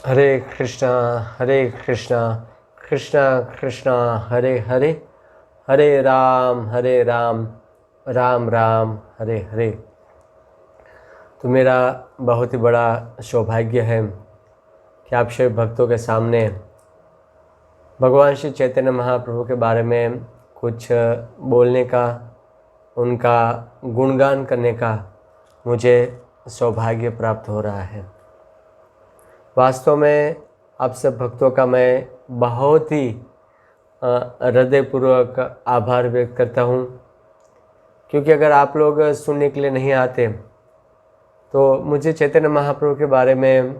हरे कृष्णा हरे कृष्णा कृष्णा कृष्णा हरे हरे, हरे राम राम राम हरे हरे। तो मेरा बहुत ही बड़ा सौभाग्य है कि आप सभी भक्तों के सामने भगवान श्री चैतन्य महाप्रभु के बारे में कुछ बोलने का, उनका गुणगान करने का मुझे सौभाग्य प्राप्त हो रहा है। वास्तव में आप सब भक्तों का मैं बहुत ही हृदयपूर्वक आभार व्यक्त करता हूँ, क्योंकि अगर आप लोग सुनने के लिए नहीं आते तो मुझे चैतन्य महाप्रभु के बारे में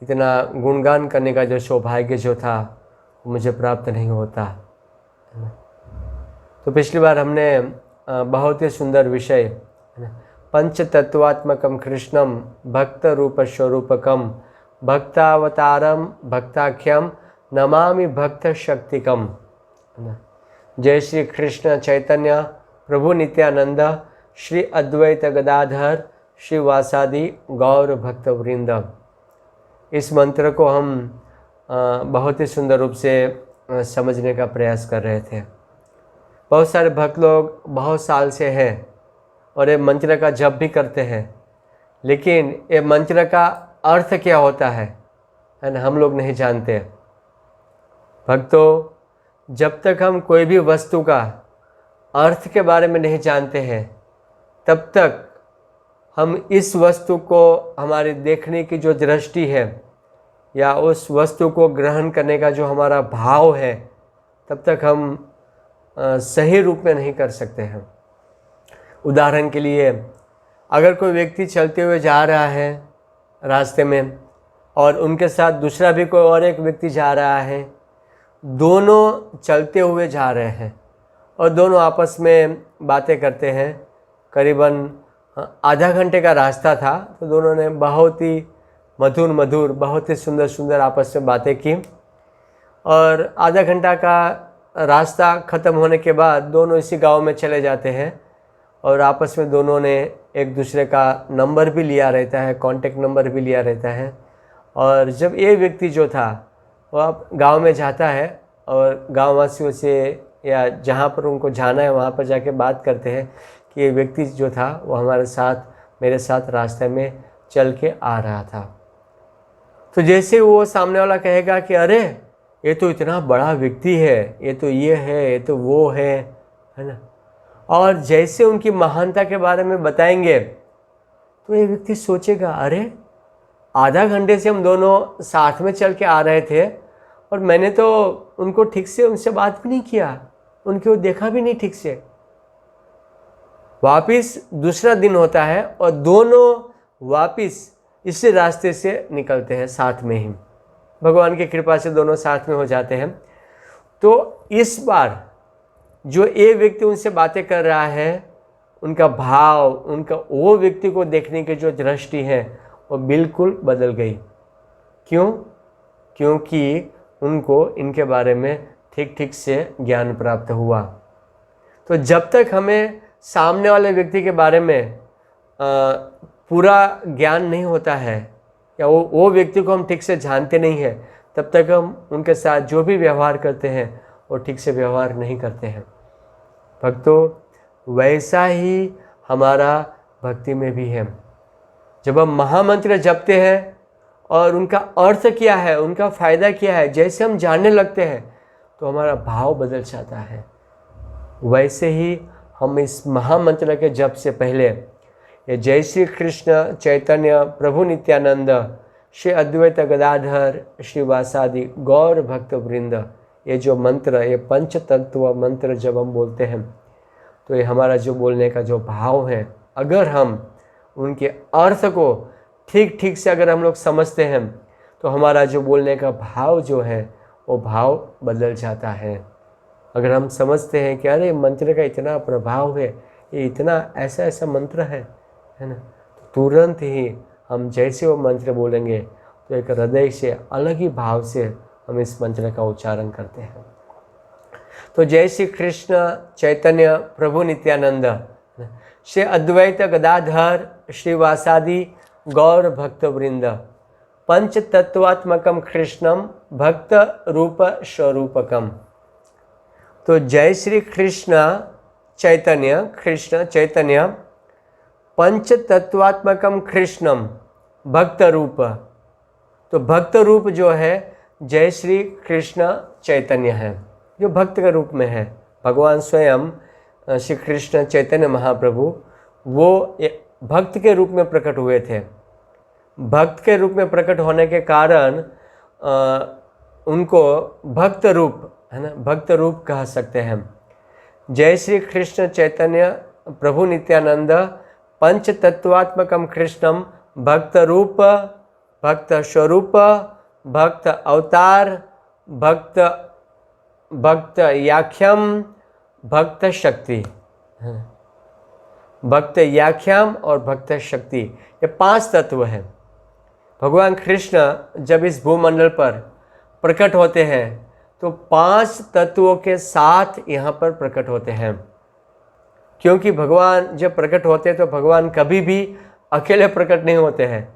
इतना गुणगान करने का जो सौभाग्य जो था वो मुझे प्राप्त नहीं होता। तो पिछली बार हमने बहुत ही सुंदर विषय पंचतत्वात्मकम कृष्णम भक्त रूप स्वरूपकम भक्तावतारम भक्ताख्यम नमामि भक्त शक्तिकम। जय श्री कृष्ण चैतन्य प्रभु नित्यानंद श्री अद्वैत गदाधर श्री वासादि गौर भक्त वृंद। इस मंत्र को हम बहुत ही सुंदर रूप से समझने का प्रयास कर रहे थे। बहुत सारे भक्त लोग बहुत साल से हैं और ये मंत्र का जप भी करते हैं, लेकिन ये मंत्र का अर्थ क्या होता है ना, हम लोग नहीं जानते। भक्तों, जब तक हम कोई भी वस्तु का अर्थ के बारे में नहीं जानते हैं तब तक हम इस वस्तु को, हमारी देखने की जो दृष्टि है या उस वस्तु को ग्रहण करने का जो हमारा भाव है, तब तक हम सही रूप में नहीं कर सकते हैं। उदाहरण के लिए, अगर कोई व्यक्ति चलते हुए जा रहा है रास्ते में और उनके साथ दूसरा भी कोई और एक व्यक्ति जा रहा है, दोनों चलते हुए जा रहे हैं और दोनों आपस में बातें करते हैं। करीबन आधा घंटे का रास्ता था, तो दोनों ने बहुत ही मधुर बहुत ही सुंदर आपस में बातें की और आधा घंटा का रास्ता ख़त्म होने के बाद दोनों इसी गांव में चले जाते हैं और आपस में दोनों ने एक दूसरे का नंबर भी लिया रहता है, कांटेक्ट नंबर भी लिया रहता है। और जब ये व्यक्ति जो था वो अब गांव में जाता है और गांववासियों से या जहाँ पर उनको जाना है वहाँ पर जाके बात करते हैं कि ये व्यक्ति जो था वो हमारे साथ, मेरे साथ रास्ते में चल के आ रहा था। तो जैसे वो सामने वाला कहेगा कि अरे ये तो इतना बड़ा व्यक्ति है, ये तो ये है, ये तो वो है ना, और जैसे उनकी महानता के बारे में बताएंगे तो ये व्यक्ति सोचेगा, अरे आधा घंटे से हम दोनों साथ में चल के आ रहे थे और मैंने तो उनको ठीक से उनसे बात भी नहीं किया, उनको देखा भी नहीं ठीक से। वापिस दूसरा दिन होता है और दोनों वापिस इसी रास्ते से निकलते हैं साथ में ही। भगवान की कृपा से दोनों साथ में हो जाते हैं। तो इस बार जो ये व्यक्ति उनसे बातें कर रहा है, उनका भाव, उनका वो व्यक्ति को देखने की जो दृष्टि है वो बिल्कुल बदल गई। क्यों? क्योंकि उनको इनके बारे में ठीक से ज्ञान प्राप्त हुआ। तो जब तक हमें सामने वाले व्यक्ति के बारे में पूरा ज्ञान नहीं होता है या वो व्यक्ति को हम ठीक से जानते नहीं हैं, तब तक हम उनके साथ जो भी व्यवहार करते हैं वो ठीक से व्यवहार नहीं करते हैं। भक्तों, वैसा ही हमारा भक्ति में भी है। जब हम महामंत्र जपते हैं और उनका अर्थ क्या है, उनका फ़ायदा क्या है, जैसे हम जानने लगते हैं तो हमारा भाव बदल जाता है। वैसे ही हम इस महामंत्र के जप से पहले ये जय श्री कृष्ण चैतन्य प्रभु नित्यानंद श्री अद्वैत गदाधर श्री वासादि गौर भक्त वृंद, ये जो मंत्र, ये पंचतत्व मंत्र जब हम बोलते हैं तो ये हमारा जो बोलने का जो भाव है, अगर हम उनके अर्थ को ठीक से अगर हम लोग समझते हैं तो हमारा जो बोलने का भाव जो है वो भाव बदल जाता है। अगर हम समझते हैं कि अरे मंत्र का इतना प्रभाव है, ये इतना ऐसा मंत्र है ना, तो तुरंत ही हम जैसे वो मंत्र बोलेंगे तो एक हृदय से अलग ही भाव से हम इस मंत्र का उच्चारण करते हैं। तो जय श्री कृष्ण चैतन्य प्रभु नित्यानंद श्री अद्वैत गदाधर श्री वासादि गौर भक्त वृंद। पंच तत्वात्मकम कृष्णम भक्त रूप स्वरूपकम। तो जय श्री कृष्ण चैतन्य पंच तत्वात्मकम कृष्णम भक्त रूप। तो भक्त रूप जो है जय श्री कृष्ण चैतन्य है, जो भक्त के रूप में है। भगवान स्वयं श्री कृष्ण चैतन्य महाप्रभु वो भक्त के रूप में प्रकट हुए थे। भक्त के रूप में प्रकट होने के कारण उनको भक्त रूप, है ना, भक्त रूप कह सकते हैं। जय श्री कृष्ण चैतन्य प्रभु नित्यानंद पंच तत्वात्मकम कृष्णम भक्त रूप, भक्त स्वरूप, भक्त अवतार, भक्त याख्यम, भक्त शक्ति। भक्त याख्याम और भक्त शक्ति, ये 5 तत्व हैं। भगवान कृष्ण जब इस भूमंडल पर प्रकट होते हैं तो 5 तत्वों के साथ यहाँ पर प्रकट होते हैं। क्योंकि भगवान जब प्रकट होते हैं तो भगवान कभी भी अकेले प्रकट नहीं होते हैं,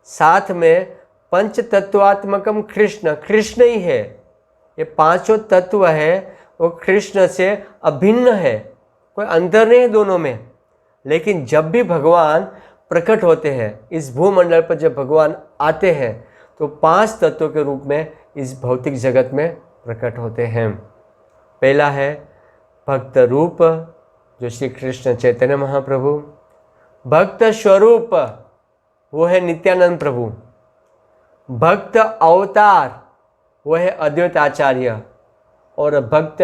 साथ में पंच तत्वात्मकम कृष्ण, कृष्ण ही है। ये 5 तत्व है वो कृष्ण से अभिन्न है, कोई अंतर नहीं है दोनों में। लेकिन जब भी भगवान प्रकट होते हैं इस भूमंडल पर, जब भगवान आते हैं तो 5 तत्वों के रूप में इस भौतिक जगत में प्रकट होते हैं। पहला है भक्त रूप जो श्री कृष्ण चैतन्य महाप्रभु, भक्त स्वरूप वो है नित्यानंद प्रभु, भक्त अवतार वो है अद्वैत आचार्य, और भक्त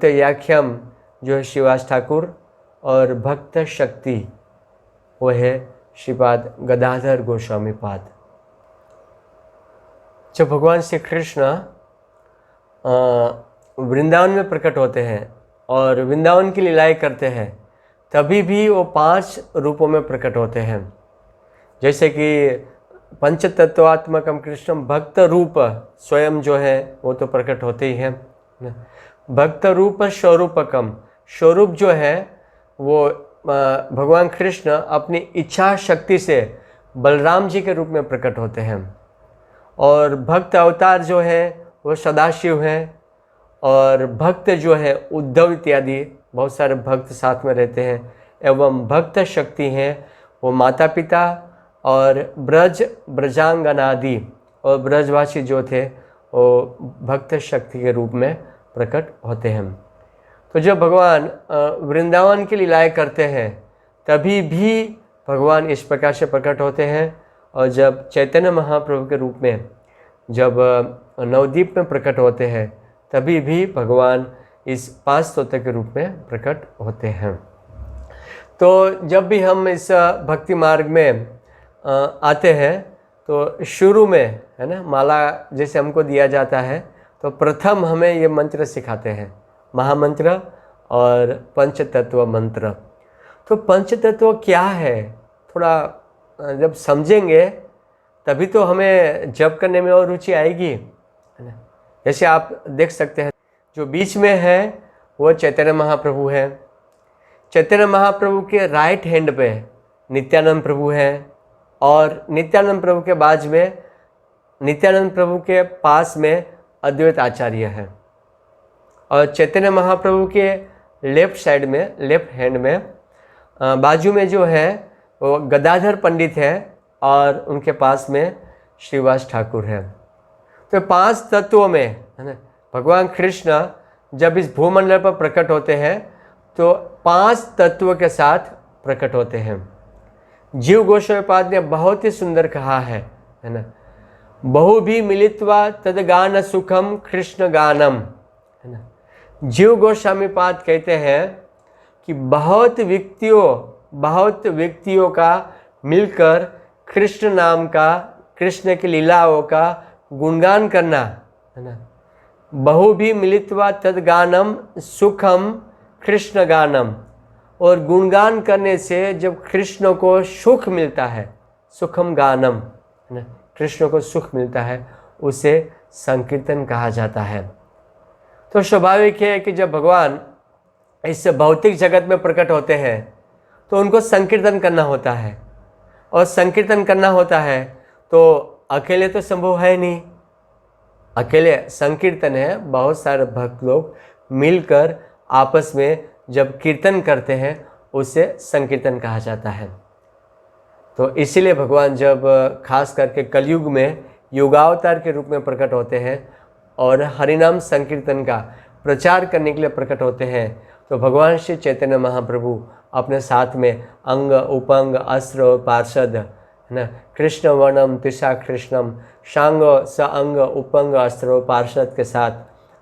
याख्यम जो है श्रीवास ठाकुर, और भक्त शक्ति वो है श्रीपाद गदाधर गोस्वामी पाद। जब भगवान श्री कृष्ण वृंदावन में प्रकट होते हैं और वृंदावन की लीलाएं करते हैं तभी भी वो 5 रूपों में प्रकट होते हैं। जैसे कि पंच तत्वात्मकम कृष्णम भक्त रूप स्वयं जो है वो तो प्रकट होते ही हैं। भक्त रूप स्वरूपकम, स्वरूप जो है वो भगवान कृष्ण अपनी इच्छा शक्ति से बलराम जी के रूप में प्रकट होते हैं। और भक्त अवतार जो है वो सदाशिव हैं, और भक्त जो है उद्धव इत्यादि बहुत सारे भक्त साथ में रहते हैं। एवं भक्त शक्ति हैं वो माता पिता और ब्रजांगनादि और ब्रजवासी जो थे वो भक्त शक्ति के रूप में प्रकट होते हैं। तो जब भगवान वृंदावन की लीलाएं करते हैं तभी भी भगवान इस प्रकार से प्रकट होते हैं। और जब चैतन्य महाप्रभु के रूप में जब नवद्वीप में प्रकट होते हैं तभी भी भगवान इस 5 तत्व के रूप में प्रकट होते हैं। तो जब भी हम इस भक्ति मार्ग में आते हैं तो शुरू में, है ना, माला जैसे हमको दिया जाता है तो प्रथम हमें ये मंत्र सिखाते हैं, महामंत्र और पंचतत्व मंत्र। तो पंचतत्व क्या है थोड़ा जब समझेंगे तभी तो हमें जप करने में और रुचि आएगी, है ना। जैसे आप देख सकते हैं जो बीच में है वो चैतन्य महाप्रभु है। चैतन्य महाप्रभु के राइट हैंड पे नित्यानंद प्रभु है, और नित्यानंद प्रभु के बाजू में, नित्यानंद प्रभु के पास में अद्वैत आचार्य है। और चैतन्य महाप्रभु के लेफ्ट साइड में, लेफ्ट हैंड में बाजू में जो है वो गदाधर पंडित है, और उनके पास में श्रीवास ठाकुर है। तो 5 तत्वों में, है ना, भगवान कृष्ण जब इस भूमंडल पर प्रकट होते हैं तो 5 तत्वों के साथ प्रकट होते हैं। जीव गोस्वामी पाद ने बहुत ही सुंदर कहा है ना, बहु भी मिलित्वा तदगान सुखम कृष्ण गानम, है ना। जीव गोस्वामी पाद कहते हैं कि बहुत व्यक्तियों का मिलकर कृष्ण नाम का, कृष्ण की लीलाओं का गुणगान करना, है ना। बहु भी मिलित्वा तदगानम सुखम कृष्ण गानम, और गुणगान करने से जब कृष्ण को सुख मिलता है, सुखम गानम, है ना, कृष्ण को सुख मिलता है, उसे संकीर्तन कहा जाता है। तो स्वाभाविक है कि जब भगवान इस भौतिक जगत में प्रकट होते हैं तो उनको संकीर्तन करना होता है, और संकीर्तन करना होता है तो अकेले तो संभव है नहीं, अकेले संकीर्तन है, बहुत सारे भक्त लोग मिलकर आपस में जब कीर्तन करते हैं उसे संकीर्तन कहा जाता है। तो इसीलिए भगवान जब खास करके कलयुग में युगावतार के रूप में प्रकट होते हैं और हरिनाम संकीर्तन का प्रचार करने के लिए प्रकट होते हैं, तो भगवान श्री चैतन्य महाप्रभु अपने साथ में अंग उपंग अस्त्र पार्षद है ना, कृष्ण वर्णम तिशा कृष्णम शांग स अंग उपंग अस्त्र पार्षद के साथ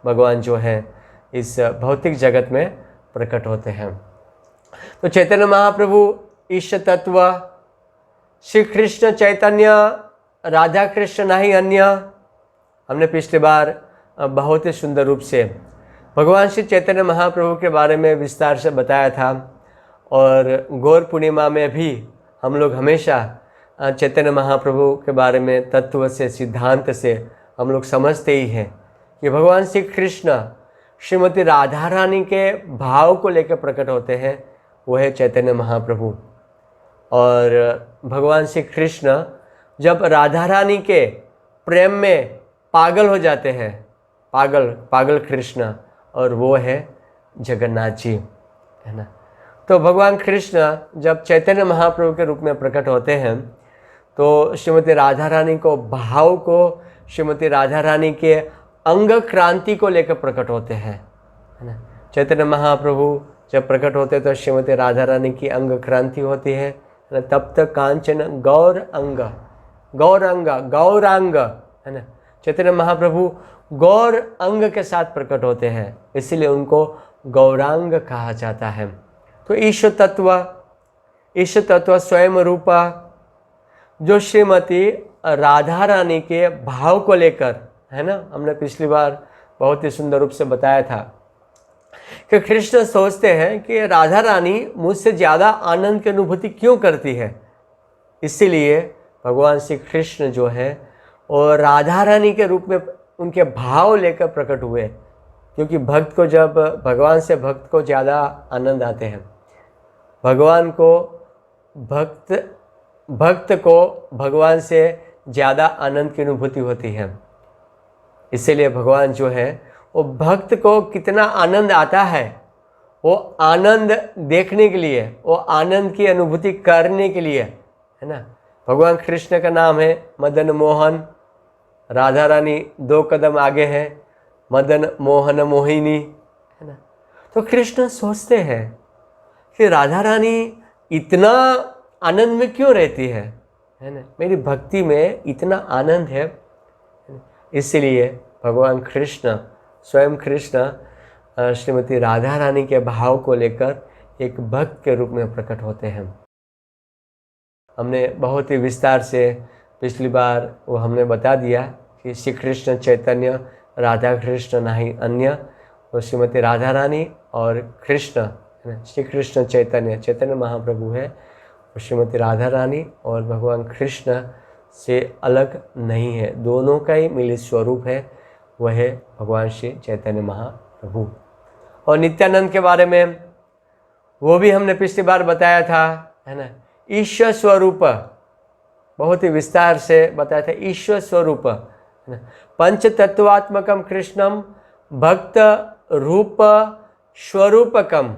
भगवान जो है इस भौतिक जगत में प्रकट होते हैं। तो चैतन्य महाप्रभु ईश तत्व श्री कृष्ण चैतन्य राधा कृष्ण नहीं अन्य, हमने पिछली बार बहुत ही सुंदर रूप से भगवान श्री चैतन्य महाप्रभु के बारे में विस्तार से बताया था। और गौर पूर्णिमा में भी हम लोग हमेशा चैतन्य महाप्रभु के बारे में तत्व से सिद्धांत से हम लोग समझते ही हैं कि भगवान श्री कृष्ण श्रीमती राधा रानी के भाव को लेकर प्रकट होते हैं, वो है चैतन्य महाप्रभु। और भगवान श्री कृष्ण जब राधा रानी के प्रेम में पागल हो जाते हैं, पागल कृष्ण, और वो है जगन्नाथ जी, है ना। तो भगवान कृष्ण जब चैतन्य महाप्रभु के रूप में प्रकट होते हैं तो श्रीमती राधा रानी को भाव को, श्रीमती राधा रानी के अंग क्रांति को लेकर प्रकट होते हैं, है ना। चैतन्य महाप्रभु जब प्रकट होते हैं तो श्रीमती राधा रानी की अंग क्रांति होती है, तब तक कांचन गौरांग, है ना। चैतन्य महाप्रभु गौर अंग के साथ प्रकट होते हैं, इसीलिए उनको गौरांग कहा जाता है। तो ईश तत्व स्वयं रूपा जो श्रीमती राधा रानी के भाव को लेकर, है ना, हमने पिछली बार बहुत ही सुंदर रूप से बताया था कि कृष्ण सोचते हैं कि राधा रानी मुझसे ज़्यादा आनंद की अनुभूति क्यों करती है। इसीलिए भगवान श्री कृष्ण जो है और राधा रानी के रूप में उनके भाव लेकर प्रकट हुए, क्योंकि भक्त को जब भगवान से भक्त को ज़्यादा आनंद आते हैं, भगवान को भक्त को भगवान से ज़्यादा आनंद की अनुभूति होती है। इसीलिए भगवान जो है वो भक्त को कितना आनंद आता है, वो आनंद देखने के लिए, वो आनंद की अनुभूति करने के लिए, है ना। भगवान कृष्ण का नाम है मदन मोहन, राधा रानी 2 कदम आगे है, मदन मोहन मोहिनी, है ना। तो कृष्ण सोचते हैं कि राधा रानी इतना आनंद में क्यों रहती है ना, मेरी भक्ति में इतना आनंद है। इसलिए भगवान कृष्ण, स्वयं कृष्ण श्रीमती राधा रानी के भाव को लेकर एक भक्त के रूप में प्रकट होते हैं। हमने बहुत ही विस्तार से पिछली बार वो हमने बता दिया कि श्री कृष्ण चैतन्य राधा कृष्ण नहीं अन्य, वो श्रीमती राधा रानी और कृष्ण, श्री कृष्ण चैतन्य महाप्रभु है, वो श्रीमती राधा रानी और भगवान कृष्ण से अलग नहीं है, दोनों का ही मिलित स्वरूप है, वह है भगवान श्री चैतन्य महाप्रभु। और नित्यानंद के बारे में वो भी हमने पिछली बार बताया था, है ना। ईश्वर स्वरूप बहुत ही विस्तार से बताया था, ईश्वर स्वरूप, है ना। पंच तत्वात्मकम कृष्णम भक्त रूप स्वरूपकम,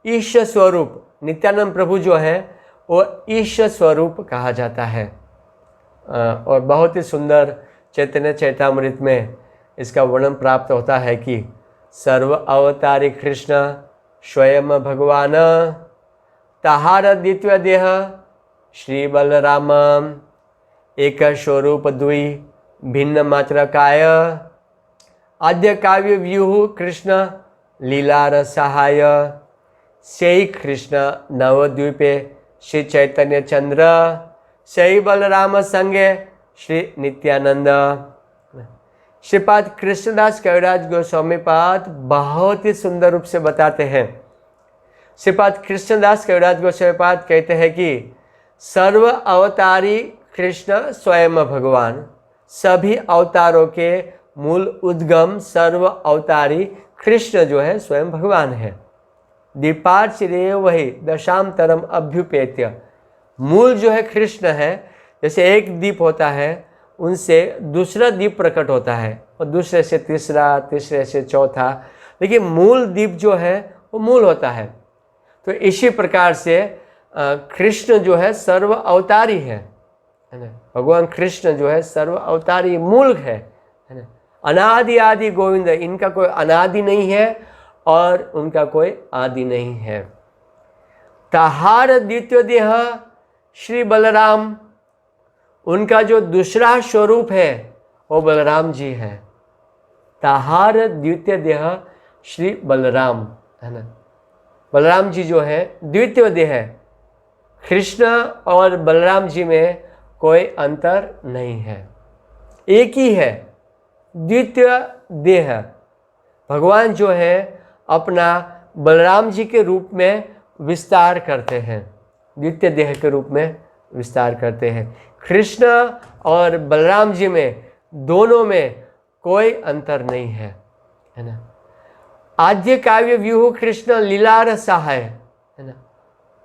ईश्वर स्वरूप नित्यानंद प्रभु जो है वो ईश्वर स्वरूप कहा जाता है। और बहुत ही सुंदर चैतन्य चैतामृत में इसका वर्णन प्राप्त होता है कि सर्व अवतारी कृष्ण स्वयं भगवान ताहार द्वितीय देह श्री बलराम एक स्वरूप द्वि भिन्न मात्र काय आद्य काव्य व्यूह कृष्ण लीलार सहाय से कृष्ण नवद्वीपे श्री चैतन्य चंद्र से बलराम संगे श्री नित्यानंद। श्रीपाद कृष्णदास कविराज गोस्वामी पाद बहुत ही सुंदर रूप से बताते हैं। श्रीपाद कृष्णदास कविराज गोस्वामी पाद कहते हैं कि सर्व अवतारी कृष्ण स्वयं भगवान, सभी अवतारों के मूल उद्गम सर्व अवतारी कृष्ण जो है स्वयं भगवान है। दीपार्चिरेव वही दशाम तरम अभ्युपेत्य, मूल जो है कृष्ण है, जैसे एक दीप होता है, उनसे दूसरा दीप प्रकट होता है और दूसरे से तीसरा, तीसरे से चौथा, लेकिन मूल दीप जो है वो मूल होता है। तो इसी प्रकार से कृष्ण जो है सर्व अवतारी है ना। भगवान कृष्ण जो है सर्व अवतारी मूल है ना। अनादि आदि गोविंद, इनका कोई अनादि नहीं है और उनका कोई आदि नहीं है। ताहार द्वितीय देह श्री बलराम, उनका जो दूसरा स्वरूप है वो बलराम जी है। ताहार द्वितीय देह श्री बलराम है ना। बलराम जी जो है द्वितीय देह है, कृष्ण और बलराम जी में कोई अंतर नहीं है, एक ही है, द्वितीय देह। भगवान जो है अपना बलराम जी के रूप में विस्तार करते हैं, द्वितीय देह के रूप में विस्तार करते हैं। कृष्ण और बलराम जी में दोनों में कोई अंतर नहीं है ना। आद्य काव्य व्यूह कृष्ण लीला सहाय है ना।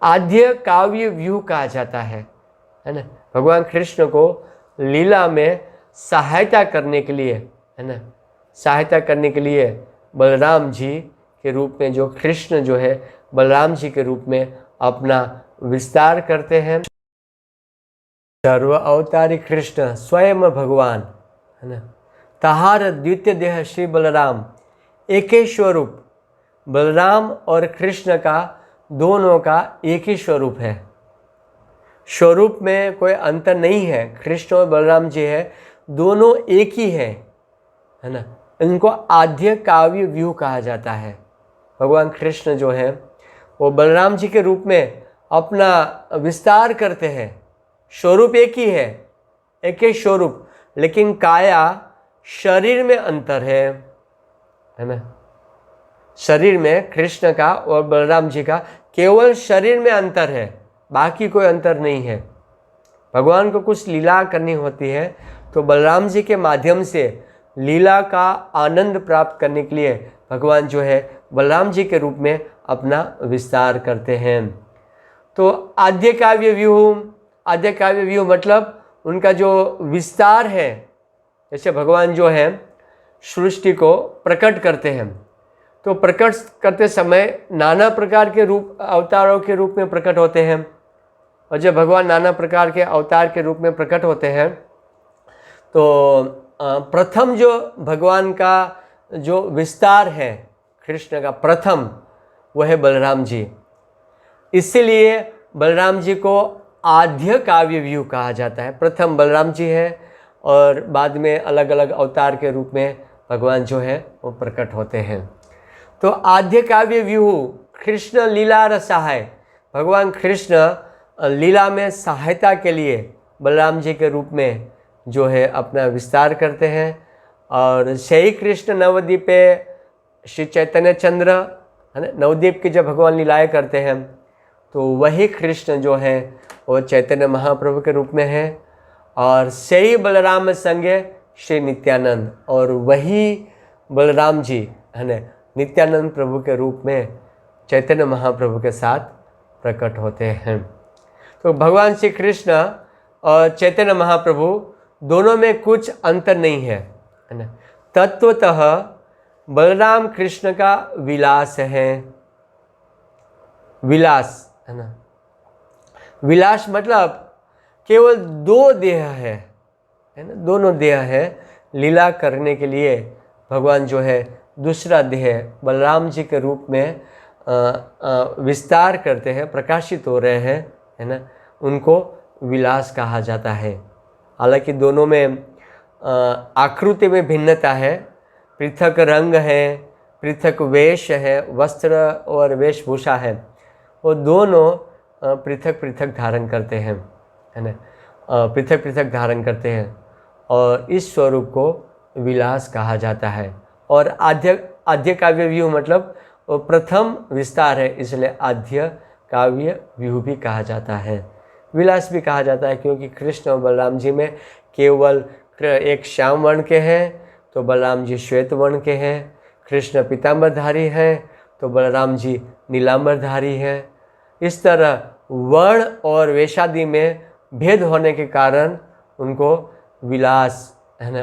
आद्य काव्य व्यूह कहा जाता है ना। भगवान कृष्ण को लीला में सहायता करने के लिए है ना, सहायता करने के लिए बलराम जी के रूप में जो कृष्ण जो है बलराम जी के रूप में अपना विस्तार करते हैं। सर्व अवतारी कृष्ण स्वयं भगवान है ना। ताहार द्वितीय देह श्री बलराम, एक ही स्वरूप। बलराम और कृष्ण का दोनों का एक ही स्वरूप है, स्वरूप में कोई अंतर नहीं है। कृष्ण और बलराम जी है, दोनों एक ही है ना। इनको आद्य काव्य व्यूह कहा जाता है। भगवान कृष्ण जो है वो बलराम जी के रूप में अपना विस्तार करते हैं, स्वरूप एक ही है, एक ही स्वरूप, लेकिन काया शरीर में अंतर है ना। शरीर में कृष्ण का और बलराम जी का केवल शरीर में अंतर है, बाकी कोई अंतर नहीं है। भगवान को कुछ लीला करनी होती है तो बलराम जी के माध्यम से लीला का आनंद प्राप्त करने के लिए भगवान जो है बलराम जी के रूप में अपना विस्तार करते हैं। तो आद्य काव्य व्यूह, आद्य काव्य व्यूह मतलब उनका जो विस्तार है। जैसे भगवान जो है सृष्टि को प्रकट करते हैं, तो प्रकट करते समय नाना प्रकार के रूप, अवतारों के रूप में प्रकट होते हैं। और जब भगवान नाना प्रकार के अवतार के रूप में प्रकट होते हैं तो प्रथम जो भगवान का जो विस्तार है कृष्ण का, प्रथम वह है बलराम जी। इसीलिए बलराम जी को आद्य काव्य व्यूह कहा जाता है। प्रथम बलराम जी है और बाद में अलग अलग अवतार के रूप में भगवान जो है वो प्रकट होते हैं। तो आद्य काव्य व्यूह कृष्ण लीला रसाय, भगवान कृष्ण लीला में सहायता के लिए बलराम जी के रूप में जो है अपना विस्तार करते हैं। और श्री कृष्ण नवद्वीपे श्री चैतन्य चंद्र है ना, नवद्वीप की जब भगवान लीलाएँ करते हैं तो वही कृष्ण जो है वो चैतन्य महाप्रभु के रूप में है। और श्री बलराम संगे श्री नित्यानंद, और वही बलराम जी है ना नित्यानंद प्रभु के रूप में चैतन्य महाप्रभु के साथ प्रकट होते हैं। तो भगवान श्री कृष्ण और चैतन्य महाप्रभु दोनों में कुछ अंतर नहीं है ना। तत्वतः बलराम कृष्ण का विलास है, विलास है ना। विलास मतलब केवल दो देह है ना, दोनों देह है। लीला करने के लिए भगवान जो है दूसरा देह बलराम जी के रूप में विस्तार करते हैं, प्रकाशित हो रहे हैं है ना, उनको विलास कहा जाता है। हालांकि दोनों में आकृति में भिन्नता है, पृथक रंग है, पृथक वेश है, वस्त्र और वेशभूषा है, वो दोनों पृथक पृथक धारण करते हैं है ना, पृथक पृथक धारण करते हैं और इस स्वरूप को विलास कहा जाता है। और आद्य काव्य व्यूह मतलब वो प्रथम विस्तार है, इसलिए आद्य काव्य व्यूह भी कहा जाता है, विलास भी कहा जाता है। क्योंकि कृष्ण और बलराम जी में केवल एक श्याम वर्ण के हैं तो बलराम जी श्वेत वर्ण के हैं, कृष्ण पीताम्बरधारी हैं तो बलराम जी नीलाम्बरधारी हैं। इस तरह वर्ण और वेशादि में भेद होने के कारण उनको विलास, है ना,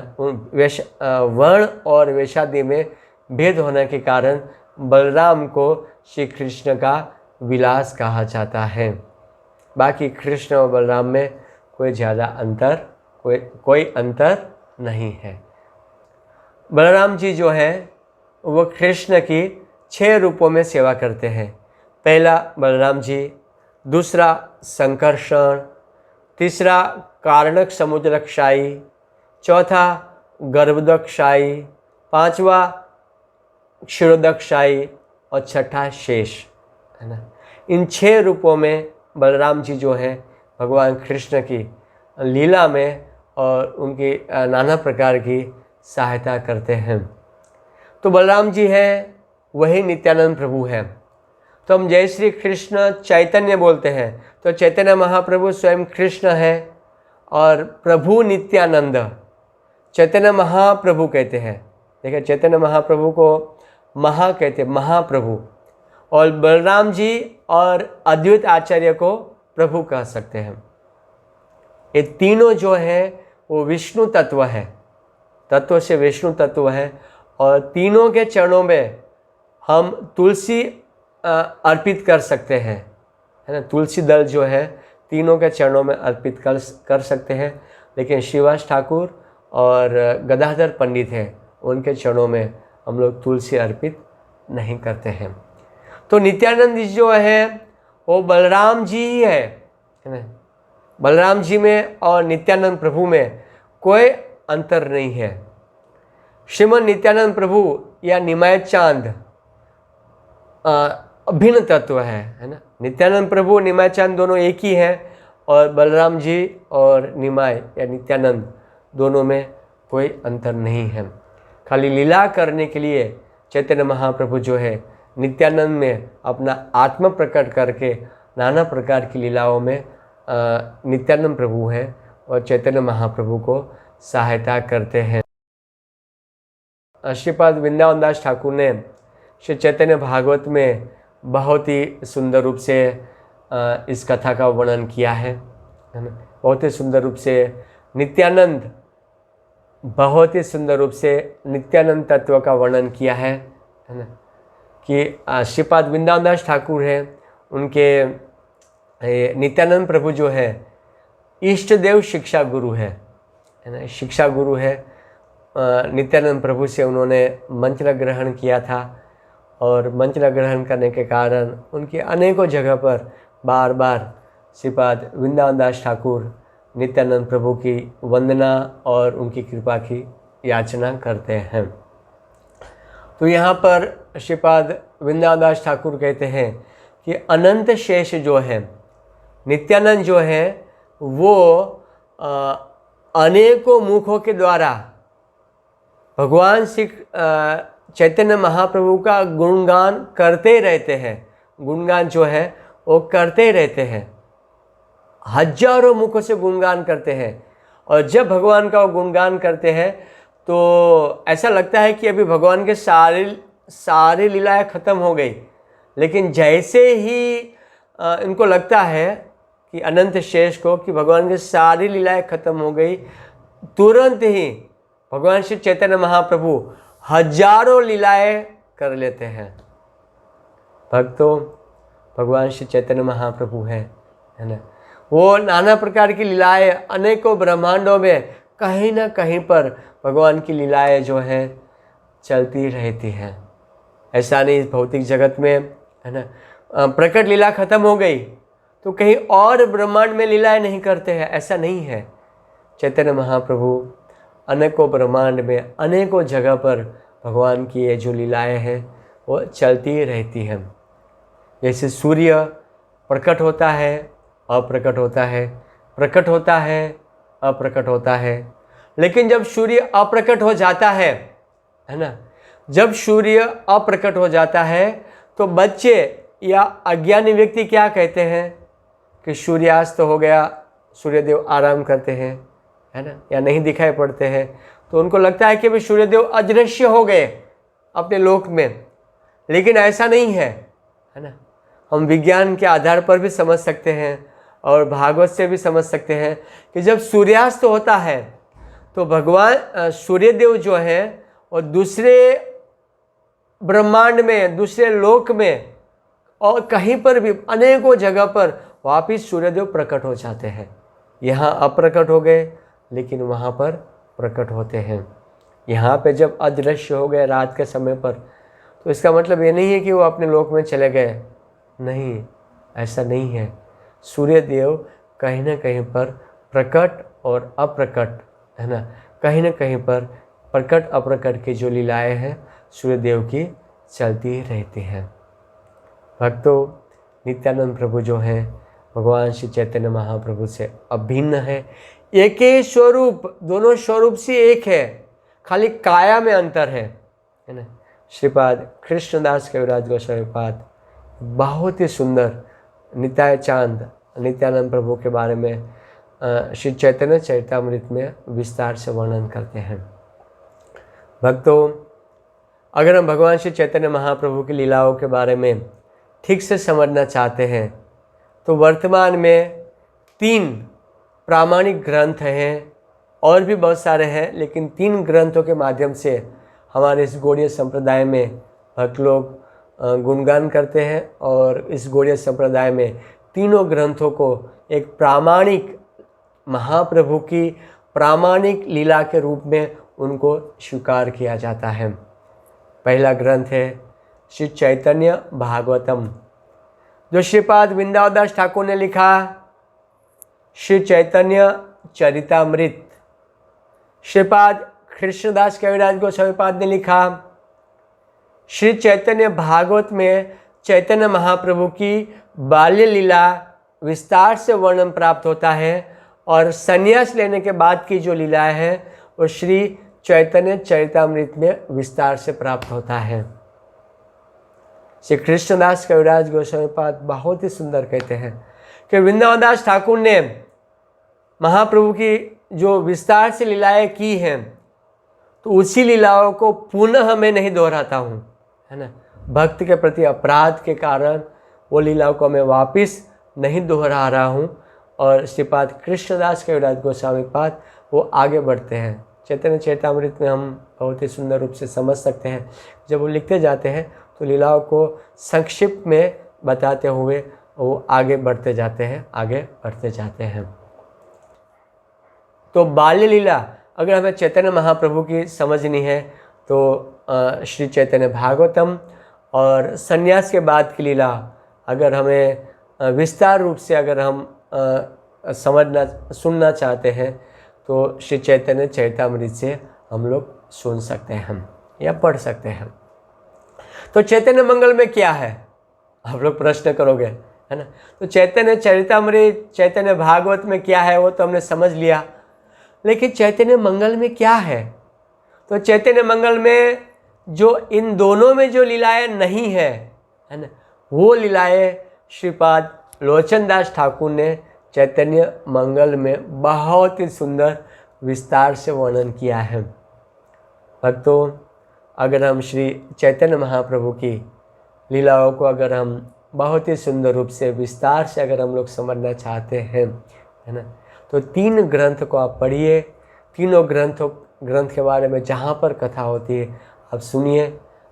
वर्ण और वेशादी में भेद होने के कारण बलराम को श्री कृष्ण का विलास कहा जाता है। बाकी कृष्ण और बलराम में कोई ज़्यादा अंतर, कोई अंतर नहीं है। बलराम जी जो है वो कृष्ण की 6 रूपों में सेवा करते हैं। पहला बलराम जी, दूसरा संकर्षण, तीसरा कारणक समुद्रक्षाई, चौथा गर्भोदकशाई, पांचवा क्षीरोदकशाई और छठा शेष, है ना। इन 6 रूपों में बलराम जी जो हैं भगवान कृष्ण की लीला में और उनकी नाना प्रकार की सहायता करते हैं। तो बलराम जी हैं वही नित्यानंद प्रभु हैं। तो हम जय श्री कृष्ण चैतन्य बोलते हैं तो चैतन्य महाप्रभु स्वयं कृष्ण है और प्रभु नित्यानंद चैतन्य महाप्रभु कहते हैं। देखिए चैतन्य महाप्रभु को महा कहते हैं, महाप्रभु, और बलराम जी और अद्वैत आचार्य को प्रभु कह सकते हैं। ये तीनों जो है वो विष्णु तत्व है, तत्व से विष्णु तत्व है, और तीनों के चरणों में हम तुलसी अर्पित कर सकते हैं, है ना। तुलसी दल जो है तीनों के चरणों में अर्पित कर सकते हैं, लेकिन श्रीवास ठाकुर और गदाधर पंडित हैं उनके चरणों में हम लोग तुलसी अर्पित नहीं करते हैं। तो नित्यानंद जी जो है वो बलराम जी ही है ना। बलराम जी में और नित्यानंद प्रभु में कोई अंतर नहीं है। श्रीमद नित्यानंद प्रभु या निमाय चांद अभिन्न तत्व है ना। नित्यानंद प्रभु निमाय चांद दोनों एक ही हैं, और बलराम जी और निमाय या नित्यानंद दोनों में कोई अंतर नहीं है। खाली लीला करने के लिए चैतन्य महाप्रभु जो है नित्यानंद में अपना आत्म प्रकट करके नाना प्रकार की लीलाओं में नित्यानंद प्रभु हैं और चैतन्य महाप्रभु को सहायता करते हैं। श्रीपाद वृंदावन दास ठाकुर ने श्री चैतन्य भागवत में बहुत ही सुंदर रूप से इस कथा का वर्णन किया है ना। बहुत ही सुंदर रूप से नित्यानंद, बहुत ही सुंदर रूप से नित्यानंद तत्व का वर्णन किया है ना। कि श्रीपाद वृंदावन दास ठाकुर हैं, उनके नित्यानंद प्रभु जो है इष्ट देव शिक्षा गुरु है ना। शिक्षा गुरु है। नित्यानंद प्रभु से उन्होंने मंत्र ग्रहण किया था, और मंत्र ग्रहण करने के कारण उनकी अनेकों जगह पर बार बार श्रीपाद वृंदावन दास ठाकुर नित्यानंद प्रभु की वंदना और उनकी कृपा की याचना करते हैं। तो यहाँ पर श्रीपाद वृंदावन दास ठाकुर कहते हैं कि अनंत शेष जो है नित्यानंद जो है वो अनेकों मुखों के द्वारा भगवान श्री चैतन्य महाप्रभु का गुणगान करते रहते हैं। गुणगान जो है वो करते रहते हैं, हजारों मुखों से गुणगान करते हैं। और जब भगवान का वो गुणगान करते हैं तो ऐसा लगता है कि अभी भगवान के सारी लीलाएं खत्म हो गई, लेकिन जैसे ही इनको लगता है कि अनंत शेष को कि भगवान की सारी लीलाएं खत्म हो गई, तुरंत ही भगवान श्री चैतन्य महाप्रभु हजारों लीलाएं कर लेते हैं। भक्तों, भगवान श्री चैतन्य महाप्रभु है ना। वो नाना प्रकार की लीलाएं अनेकों ब्रह्मांडों में कहीं ना कहीं पर भगवान की लीलाएं जो हैं चलती रहती हैं। ऐसा नहीं इस भौतिक जगत में, है ना, प्रकट लीला खत्म हो गई तो कहीं और ब्रह्मांड में लीलाएं नहीं करते हैं, ऐसा नहीं है। चैतन्य महाप्रभु अनेकों ब्रह्मांड में अनेकों जगह पर भगवान की ये जो लीलाएं हैं वो चलती रहती हैं। जैसे सूर्य प्रकट होता है, अप्रकट होता है, प्रकट होता है, अप्रकट होता है। लेकिन जब सूर्य अप्रकट हो जाता है ना, जब सूर्य अप्रकट हो जाता है तो बच्चे या अज्ञानी व्यक्ति क्या कहते हैं कि सूर्यास्त हो गया, सूर्यदेव आराम करते हैं, है ना, या नहीं दिखाई पड़ते हैं। तो उनको लगता है कि भाई सूर्यदेव अदृश्य हो गए अपने लोक में, लेकिन ऐसा नहीं है, है ना। हम विज्ञान के आधार पर भी समझ सकते हैं और भागवत से भी समझ सकते हैं कि जब सूर्यास्त होता है तो भगवान सूर्यदेव जो है और दूसरे ब्रह्मांड में, दूसरे लोक में और कहीं पर भी अनेकों जगह पर वापिस सूर्यदेव प्रकट हो जाते हैं। यहाँ अप्रकट हो गए लेकिन वहाँ पर प्रकट होते हैं। यहाँ पे जब अदृश्य हो गए रात के समय पर, तो इसका मतलब ये नहीं है कि वो अपने लोक में चले गए, नहीं, ऐसा नहीं है। सूर्यदेव कहीं ना कहीं पर प्रकट और अप्रकट, है ना, कहीं ना कहीं पर प्रकट अप्रकट की जो लीलाएं हैं सूर्यदेव की चलती ही रहती हैं। भक्तों, नित्यानंद प्रभु जो हैं भगवान श्री चैतन्य महाप्रभु से अभिन्न है, एक ही स्वरूप, दोनों स्वरूप से एक है, खाली काया में अंतर है ना। श्रीपाद कृष्णदास कविराज गोस्वामी पाद बहुत ही सुंदर नित्याय चांद नित्यानंद प्रभु के बारे में श्री चैतन्य चरितामृत में विस्तार से वर्णन करते हैं। भक्तों, अगर हम भगवान श्री चैतन्य महाप्रभु की लीलाओं के बारे में ठीक से समझना चाहते हैं तो वर्तमान में 3 प्रामाणिक ग्रंथ हैं, और भी बहुत सारे हैं, लेकिन 3 ग्रंथों के माध्यम से हमारे इस गौड़ीय संप्रदाय में भक्त लोग गुणगान करते हैं। और इस गौड़ीय संप्रदाय में तीनों ग्रंथों को एक प्रामाणिक महाप्रभु की प्रामाणिक लीला के रूप में उनको स्वीकार किया जाता है। पहला ग्रंथ है श्री चैतन्य भागवतम, जो श्रीपाद वृंदावन दास ठाकुर ने लिखा। श्री चैतन्य चरितामृत श्रीपाद कृष्णदास कविराज गोस्वामी पाद ने लिखा। श्री चैतन्य भागवत में चैतन्य महाप्रभु की बाल्य लीला विस्तार से वर्णन प्राप्त होता है, और संन्यास लेने के बाद की जो लीला है वो श्री चैतन्य चरितामृत में विस्तार से प्राप्त होता है। श्री कृष्णदास कविराज गोस्वामी पाद बहुत ही सुंदर कहते हैं कि वृंदावन दास ठाकुर ने महाप्रभु की जो विस्तार से लीलाएं की हैं, तो उसी लीलाओं को पुनः मैं नहीं दोहराता हूँ, है ना। भक्त के प्रति अपराध के कारण वो लीलाओं को मैं वापिस नहीं दोहरा रहा हूँ। और श्रीपाद कृष्णदास कविराज गोस्वामी पाद वो आगे बढ़ते हैं। चैतन्य चरितामृत में हम बहुत ही सुंदर रूप से समझ सकते हैं, जब वो लिखते जाते हैं तो लीलाओं को संक्षिप्त में बताते हुए वो आगे बढ़ते जाते हैं, आगे बढ़ते जाते हैं। तो बाल्य लीला अगर हमें चैतन्य महाप्रभु की समझनी है तो श्री चैतन्य भागवतम, और संन्यास के बाद की लीला अगर हमें विस्तार रूप से अगर हम सुनना चाहते हैं तो श्री चैतन्य चरितामृत से हम लोग सुन सकते हैं या पढ़ सकते हैं। तो चैतन्य मंगल में क्या है, आप लोग प्रश्न करोगे, है ना। तो चैतन्य चरितामृत, चैतन्य भागवत में क्या है वो तो हमने समझ लिया, लेकिन चैतन्य मंगल में क्या है। तो चैतन्य मंगल में जो इन दोनों में जो लीलाएं नहीं है, है ना, वो लीलाएं श्रीपाद लोचन दास ठाकुर ने चैतन्य मंगल में बहुत ही सुंदर विस्तार से वर्णन किया है। भक्तों, अगर हम श्री चैतन्य महाप्रभु की लीलाओं को अगर हम बहुत ही सुंदर रूप से विस्तार से अगर हम लोग समझना चाहते हैं, है ना, तो 3 ग्रंथ को आप पढ़िए। तीनों ग्रंथ के बारे में जहाँ पर कथा होती है आप सुनिए।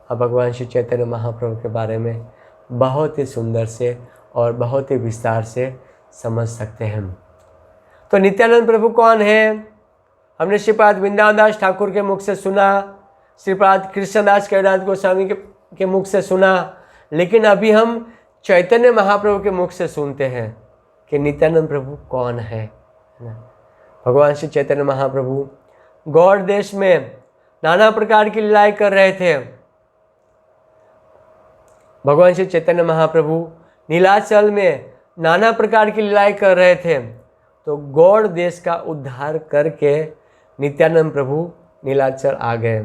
आप भगवान श्री चैतन्य महाप्रभु के बारे में बहुत ही सुंदर से और बहुत ही विस्तार से समझ सकते हैं। तो नित्यानंद प्रभु कौन है? हमने श्रीपाद वृंदावन दास ठाकुर के मुख से सुना, श्रीपाद कृष्णदास कविराज गोस्वामी के मुख से सुना, लेकिन अभी हम चैतन्य महाप्रभु के मुख से सुनते हैं कि नित्यानंद प्रभु कौन है। भगवान श्री चैतन्य महाप्रभु गौड़ देश में नाना प्रकार की लीलाएं कर रहे थे। भगवान श्री चैतन्य महाप्रभु नीलाचल में नाना प्रकार की लीलाएं कर रहे थे। तो गौड़ देश का उद्धार करके नित्यानंद प्रभु नीलाचल आ गए।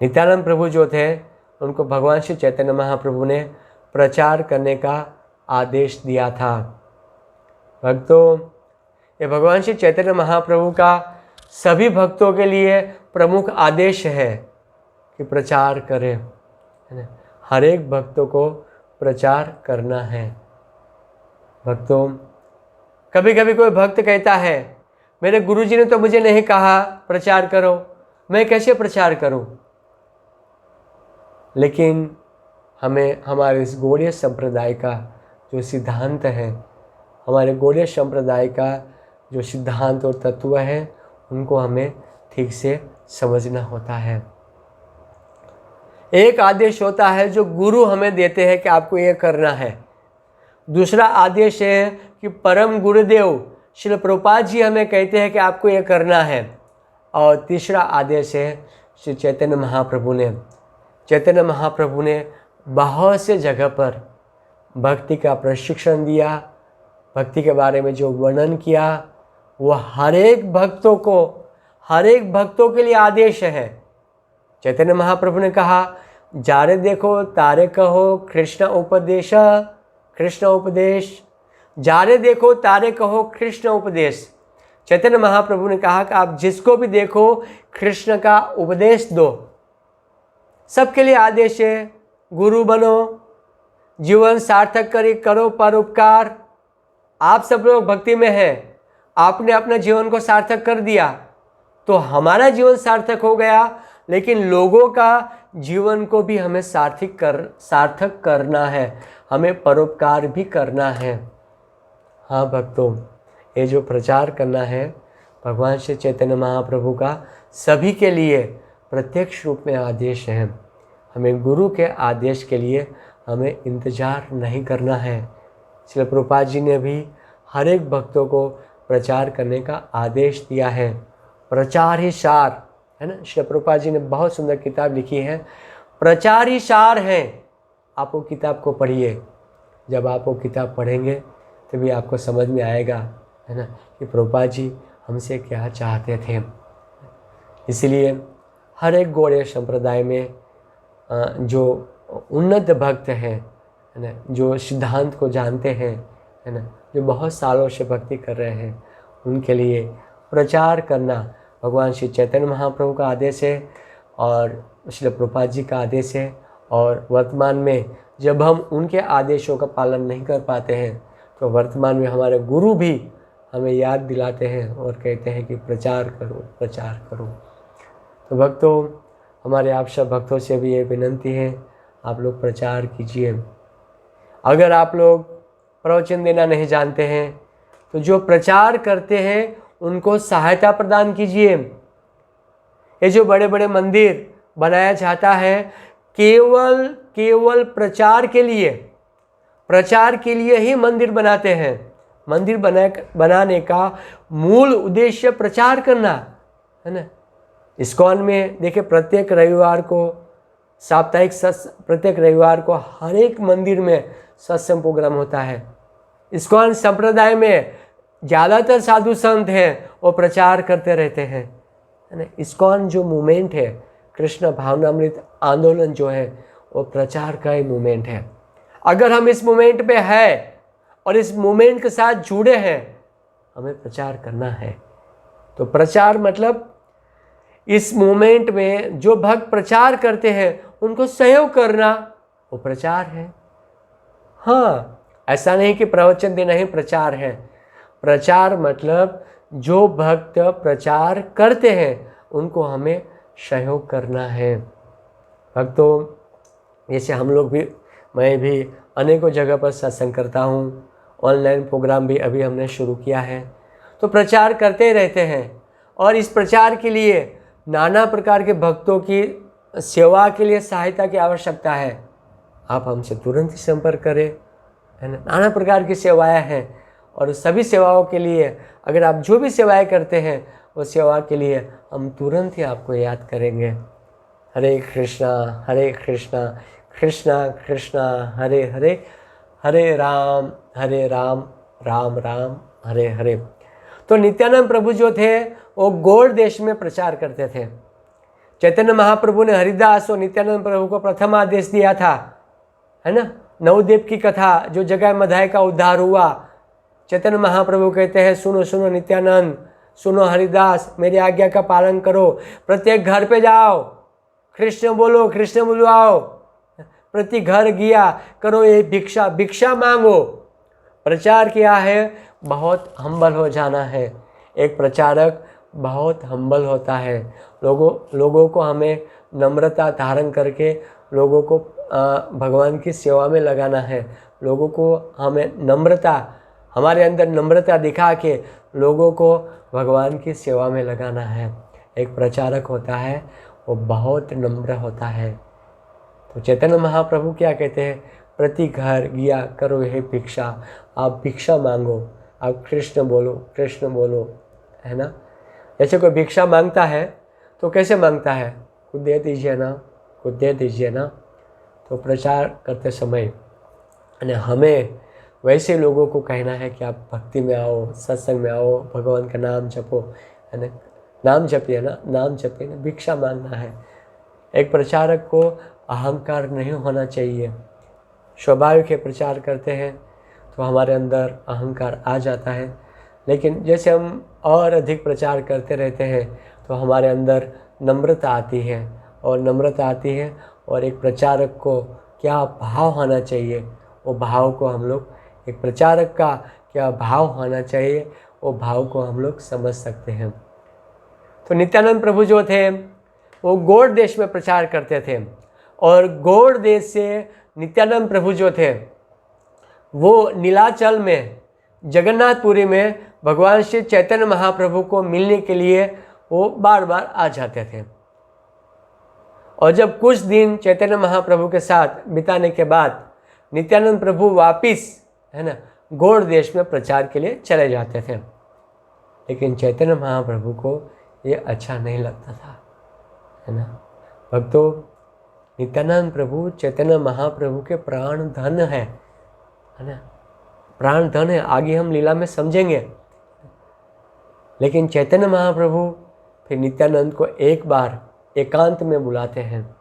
नित्यानंद प्रभु जो थे उनको भगवान श्री चैतन्य महाप्रभु ने प्रचार करने का आदेश दिया था। भक्तों, ये भगवान श्री चैतन्य महाप्रभु का सभी भक्तों के लिए प्रमुख आदेश है कि प्रचार करें, है ना। हर एक भक्तों को प्रचार करना है। भक्तों, कभी कभी कोई भक्त कहता है मेरे गुरुजी ने तो मुझे नहीं कहा प्रचार करो, मैं कैसे प्रचार करूं? लेकिन हमें हमारे इस गौड़ीय संप्रदाय का जो सिद्धांत है, हमारे गौड़ीय संप्रदाय का जो सिद्धांत और तत्व है, उनको हमें ठीक से समझना होता है। एक आदेश होता है जो गुरु हमें देते हैं कि आपको ये करना है। दूसरा आदेश है कि परम गुरुदेव श्रील प्रभुपाद जी हमें कहते हैं कि आपको ये करना है। और तीसरा आदेश है श्री चैतन्य महाप्रभु ने। चैतन्य महाप्रभु ने बहुत से जगह पर भक्ति का प्रशिक्षण दिया, भक्ति के बारे में जो वर्णन किया, वो हर एक भक्तों के लिए आदेश है। चैतन्य महाप्रभु ने कहा, जारे देखो तारे कहो कृष्ण उपदेश, जारे देखो तारे कहो कृष्ण उपदेश। चैतन्य महाप्रभु ने कहा कि आप जिसको भी देखो कृष्ण का उपदेश दो। सबके लिए आदेश है, गुरु बनो, जीवन सार्थक करो परोपकार। आप सब लोग भक्ति में हैं, आपने अपना जीवन को सार्थक कर दिया तो हमारा जीवन सार्थक हो गया, लेकिन लोगों का जीवन को भी हमें सार्थक करना है, हमें परोपकार भी करना है। हाँ भक्तों, ये जो प्रचार करना है भगवान श्री चैतन्य महाप्रभु का सभी के लिए प्रत्यक्ष रूप में आदेश है। हमें गुरु के आदेश के लिए हमें इंतजार नहीं करना है। श्रील प्रभुपाद जी ने भी हर एक भक्तों को प्रचार करने का आदेश दिया है। प्रचार ही सार है ना। श्रील प्रभुपाद जी ने बहुत सुंदर किताब लिखी है, प्रचार ही सार है। आप वो किताब को पढ़िए। जब आप वो किताब पढ़ेंगे तभी आपको समझ में आएगा, है ना, कि प्रभुपाद जी हमसे क्या चाहते थे। इसलिए हर एक गौड़ीय संप्रदाय में जो उन्नत भक्त हैं, है ना, जो सिद्धांत को जानते हैं, है ना, जो बहुत सालों से भक्ति कर रहे हैं, उनके लिए प्रचार करना भगवान श्री चैतन्य महाप्रभु का आदेश है और श्रील प्रभुपाद जी का आदेश है। और वर्तमान में जब हम उनके आदेशों का पालन नहीं कर पाते हैं तो वर्तमान में हमारे गुरु भी हमें याद दिलाते हैं और कहते हैं कि प्रचार करो। तो भक्तों, हमारे आप सब भक्तों से भी ये विनंती है, आप लोग प्रचार कीजिए। अगर आप लोग प्रवचन देना नहीं जानते हैं तो जो प्रचार करते हैं उनको सहायता प्रदान कीजिए। ये जो बड़े बड़े मंदिर बनाया जाता है केवल प्रचार के लिए ही मंदिर बनाते हैं। मंदिर बनाने का मूल उद्देश्य प्रचार करना है ना। इस्कॉन में देखिए प्रत्येक रविवार को हर एक मंदिर में सत्संग प्रोग्राम होता है। इस्कॉन संप्रदाय में ज़्यादातर साधु संत हैं, वो प्रचार करते रहते हैं, है ना। इस्कॉन जो मूवमेंट है, कृष्ण भावनामृत आंदोलन जो है, वो प्रचार का ही मूवमेंट है। अगर हम इस मूवमेंट पे हैं और इस मूवमेंट के साथ जुड़े हैं, हमें प्रचार करना है। तो प्रचार मतलब इस मूवमेंट में जो भक्त प्रचार करते हैं उनको सहयोग करना, वो प्रचार है। हाँ, ऐसा नहीं कि प्रवचन देना ही प्रचार है। प्रचार मतलब जो भक्त प्रचार करते हैं उनको हमें सहयोग करना है। भक्तों, जैसे हम लोग भी, मैं भी अनेकों जगह पर सत्संग करता हूँ, ऑनलाइन प्रोग्राम भी अभी हमने शुरू किया है, तो प्रचार करते रहते हैं। और इस प्रचार के लिए नाना प्रकार के भक्तों की सेवा के लिए सहायता की आवश्यकता है। आप हमसे तुरंत ही संपर्क करें, है ना। नाना प्रकार की सेवाएं हैं और सभी सेवाओं के लिए अगर आप जो भी सेवाएं करते हैं उस सेवा के लिए हम तुरंत ही आपको याद करेंगे। हरे कृष्णा कृष्णा कृष्णा हरे हरे, हरे राम राम राम हरे हरे। तो नित्यानंद प्रभु जो थे वो गौड़ देश में प्रचार करते थे। चैतन्य महाप्रभु ने हरिदास और नित्यानंद प्रभु को प्रथम आदेश दिया था, है ना। नवदेव की कथा जो जगह मधाय का उद्धार हुआ, चैतन्य महाप्रभु कहते हैं, सुनो सुनो नित्यानंद, सुनो हरिदास, मेरी आज्ञा का पालन करो। प्रत्येक घर पे जाओ, कृष्ण बुलवाओ। प्रति घर गया करो ये भिक्षा मांगो। प्रचार किया है, बहुत हम्बल हो जाना है। एक प्रचारक बहुत हम्बल होता है। लोगों को हमें नम्रता धारण करके लोगों को भगवान की सेवा में लगाना है। लोगों को हमें नम्रता, हमारे अंदर नम्रता दिखा के लोगों को भगवान की सेवा में लगाना है। एक प्रचारक होता है वो बहुत नम्र होता है। तो चैतन्य महाप्रभु क्या कहते हैं, प्रति घर गया करो हे भिक्षा। आप भिक्षा मांगो, आप कृष्ण बोलो, कृष्ण बोलो, है ना। जैसे कोई भिक्षा मांगता है तो कैसे मांगता है, कुछ दे दीजिए ना, कुछ दे दीजिए ना। तो प्रचार करते समय हमें वैसे लोगों को कहना है कि आप भक्ति में आओ, सत्संग में आओ, भगवान का नाम जपो, है ना। नाम जपिए ना, नाम जपिए ना, भिक्षा मांगना है। एक प्रचारक को अहंकार नहीं होना चाहिए। स्वाभाविक है, प्रचार करते हैं तो हमारे अंदर अहंकार आ जाता है, लेकिन जैसे हम और अधिक प्रचार करते रहते हैं तो हमारे अंदर नम्रता आती है, और नम्रता आती है, और एक प्रचारक को क्या भाव होना चाहिए, वो भाव को हम लोग, एक प्रचारक का क्या भाव होना चाहिए, वो भाव को हम लोग समझ सकते हैं। तो नित्यानंद प्रभु जो थे वो गौड़ देश में प्रचार करते थे, और गौड़ देश से नित्यानंद प्रभु जो थे वो नीलाचल में, जगन्नाथपुरी में भगवान श्री चैतन्य महाप्रभु को मिलने के लिए वो बार बार आ जाते थे। और जब कुछ दिन चैतन्य महाप्रभु के साथ बिताने के बाद नित्यानंद प्रभु वापिस, है ना, गौड़ देश में प्रचार के लिए चले जाते थे। लेकिन चैतन्य महाप्रभु को ये अच्छा नहीं लगता था, है ना। भक्तों, नित्यानंद प्रभु चैतन्य महाप्रभु के प्राण धन है ना, प्राण धन है। आगे हम लीला में समझेंगे। लेकिन चैतन्य महाप्रभु फिर नित्यानंद को एक बार एकांत में बुलाते हैं,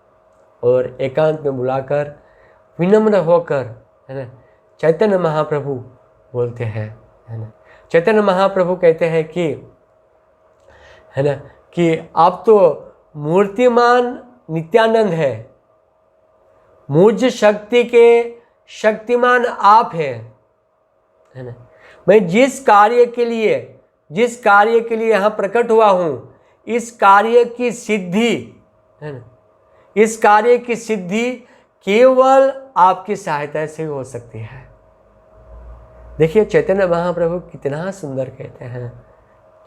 और एकांत में बुलाकर विनम्र होकर, है ना, चैतन्य महाप्रभु बोलते हैं, है ना। चैतन्य महाप्रभु कहते हैं कि, है ना, कि आप तो मूर्तिमान नित्यानंद है, मुझ शक्ति के शक्तिमान आप हैं, है ना। मैं जिस कार्य के लिए यहाँ प्रकट हुआ हूँ, इस कार्य की सिद्धि, है ना, इस कार्य की सिद्धि केवल आपकी सहायता से हो सकती है। देखिए चैतन्य महाप्रभु कितना सुंदर कहते हैं।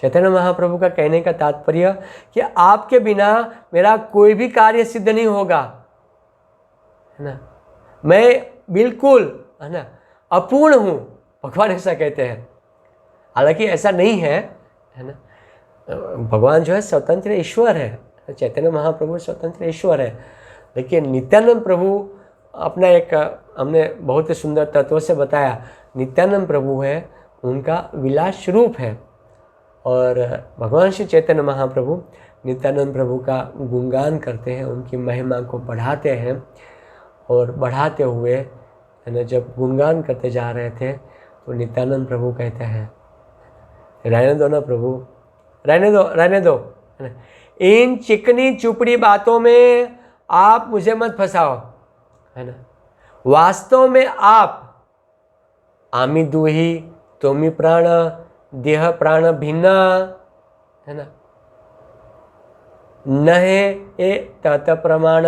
चैतन्य महाप्रभु का कहने का तात्पर्य कि आपके बिना मेरा कोई भी कार्य सिद्ध नहीं होगा, है ना। मैं बिल्कुल, है ना, अपूर्ण हूँ, भगवान ऐसा कहते हैं। हालांकि ऐसा नहीं है, है ना। भगवान जो है स्वतंत्र ईश्वर है, चैतन्य महाप्रभु स्वतंत्र ईश्वर है। लेकिन नित्यानंद प्रभु अपना एक, हमने बहुत ही सुंदर तत्व से बताया, नित्यानंद प्रभु है उनका विलास रूप है। और भगवान श्री चैतन्य महाप्रभु नित्यानंद प्रभु का गुणगान करते हैं, उनकी महिमा को बढ़ाते हैं। और बढ़ाते हुए, है ना, जब गुणगान करते जा रहे थे तो नित्यानंद प्रभु कहते हैं, रहने दो ना प्रभु, रहने दो, है ना। इन चिकनी चुपड़ी बातों में आप मुझे मत फंसाओ, है ना। वास्तव में आप आमी दुही तुमी प्राण देह प्राण भिन्ना, है ना, नहे ए तत प्रमाण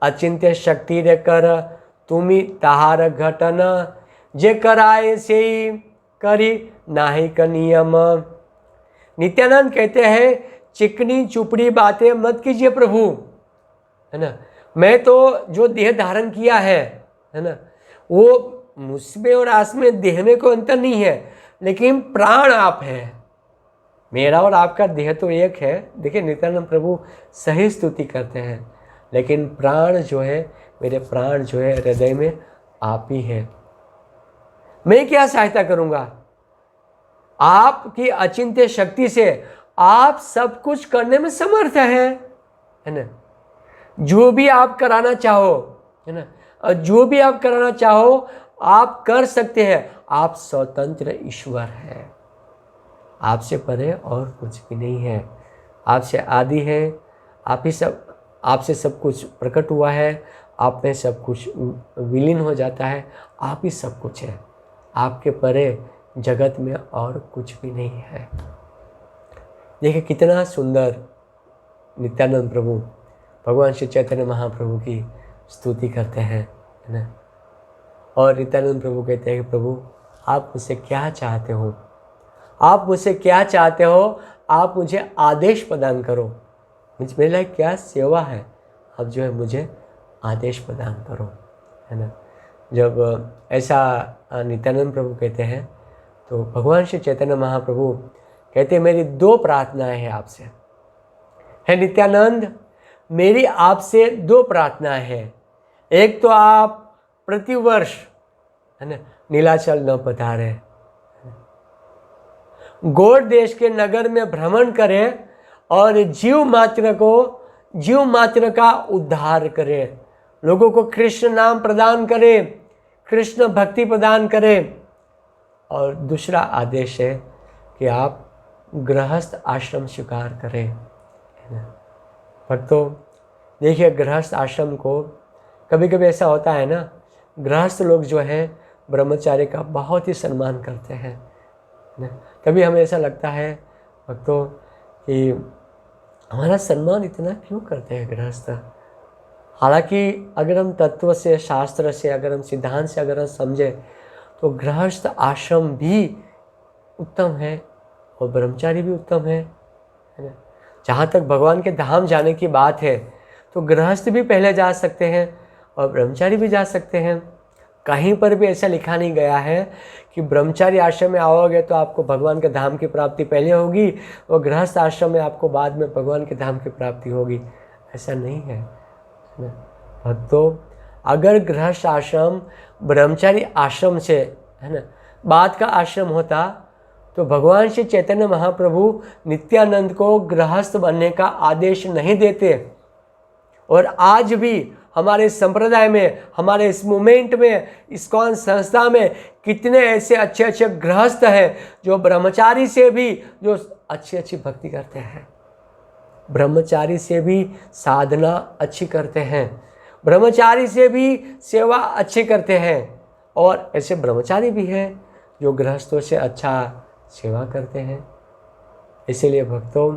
अचिंत्य शक्ति रे कर तुमी ताहार घटन जे कराए से करी नाहि का नियम। नित्यानंद कहते हैं चिकनी चुपड़ी बातें मत कीजिए प्रभु, है ना। मैं तो जो देह धारण किया है ना, वो मुझमें और आस में देह में कोई अंतर नहीं है, लेकिन प्राण आप है। मेरा और आपका देह तो एक है। देखिए नित्यानंद प्रभु सही स्तुति करते हैं, लेकिन प्राण जो है, मेरे प्राण जो है हृदय में आप ही है। मैं क्या सहायता करूंगा? आपकी अचिंत्य शक्ति से आप सब कुछ करने में समर्थ है ना। जो भी आप कराना चाहो, है ना, और जो भी आप कराना चाहो आप कर सकते हैं। आप स्वतंत्र ईश्वर है, आपसे परे और कुछ भी नहीं है। आपसे आदि है, आप ही सब, आपसे सब कुछ प्रकट हुआ है, आप में सब कुछ विलीन हो जाता है, आप ही सब कुछ है। आपके परे जगत में और कुछ भी नहीं है। देखिए कितना सुंदर नित्यानंद प्रभु भगवान श्री चैतन्य महाप्रभु की स्तुति करते हैं, है ना। और नित्यानंद प्रभु कहते हैं कि प्रभु आप मुझसे क्या चाहते हो, आप मुझसे क्या चाहते हो, आप मुझे आदेश प्रदान करो, मेरे लिए क्या सेवा है, आप जो है मुझे आदेश प्रदान करो, है ना। जब ऐसा नित्यानंद प्रभु कहते हैं तो भगवान श्री चैतन्य महाप्रभु कहते हैं मेरी 2 प्रार्थनाएं हैं आपसे। है नित्यानंद, मेरी आपसे 2 प्रार्थनाएं हैं। एक तो आप प्रतिवर्ष, है ना, नीलाचल न पधारे, गौड़ देश के नगर में भ्रमण करें और जीव मात्र का उद्धार करें, लोगों को कृष्ण नाम प्रदान करें, कृष्ण भक्ति प्रदान करें। और दूसरा आदेश है कि आप गृहस्थ आश्रम स्वीकार करें, है ना। भक्तों देखिए, गृहस्थ आश्रम को कभी कभी ऐसा होता है ना, गृहस्थ लोग जो हैं ब्रह्मचारी का बहुत ही सम्मान करते हैं, है ना। कभी हमें ऐसा लगता है भक्तों कि हमारा सम्मान इतना क्यों करते हैं गृहस्थ। हालांकि अगर हम तत्व से, शास्त्र से, अगर हम सिद्धांत से अगर हम समझे तो गृहस्थ आश्रम भी उत्तम है और ब्रह्मचारी भी उत्तम है ना। जहाँ तक भगवान के धाम जाने की बात है तो गृहस्थ भी पहले जा सकते हैं और ब्रह्मचारी भी जा सकते हैं। कहीं पर भी ऐसा लिखा नहीं गया है कि ब्रह्मचारी आश्रम में आओगे तो आपको भगवान के धाम की प्राप्ति पहले होगी और गृहस्थ आश्रम में आपको बाद में भगवान के धाम की प्राप्ति होगी, ऐसा नहीं है। भक्तों अगर गृहस्थ आश्रम ब्रह्मचारी आश्रम से, है ना, बाद का आश्रम होता तो भगवान श्री चैतन्य महाप्रभु नित्यानंद को गृहस्थ बनने का आदेश नहीं देते। और आज भी हमारे संप्रदाय में, हमारे इस मूवमेंट में, इस्कॉन संस्था में कितने ऐसे अच्छे अच्छे गृहस्थ हैं जो ब्रह्मचारी से भी जो अच्छी अच्छी भक्ति करते हैं, ब्रह्मचारी से भी साधना अच्छी करते हैं, ब्रह्मचारी से भी सेवा अच्छी करते हैं। और ऐसे ब्रह्मचारी भी हैं जो गृहस्थों से अच्छा सेवा करते हैं। इसीलिए भक्तों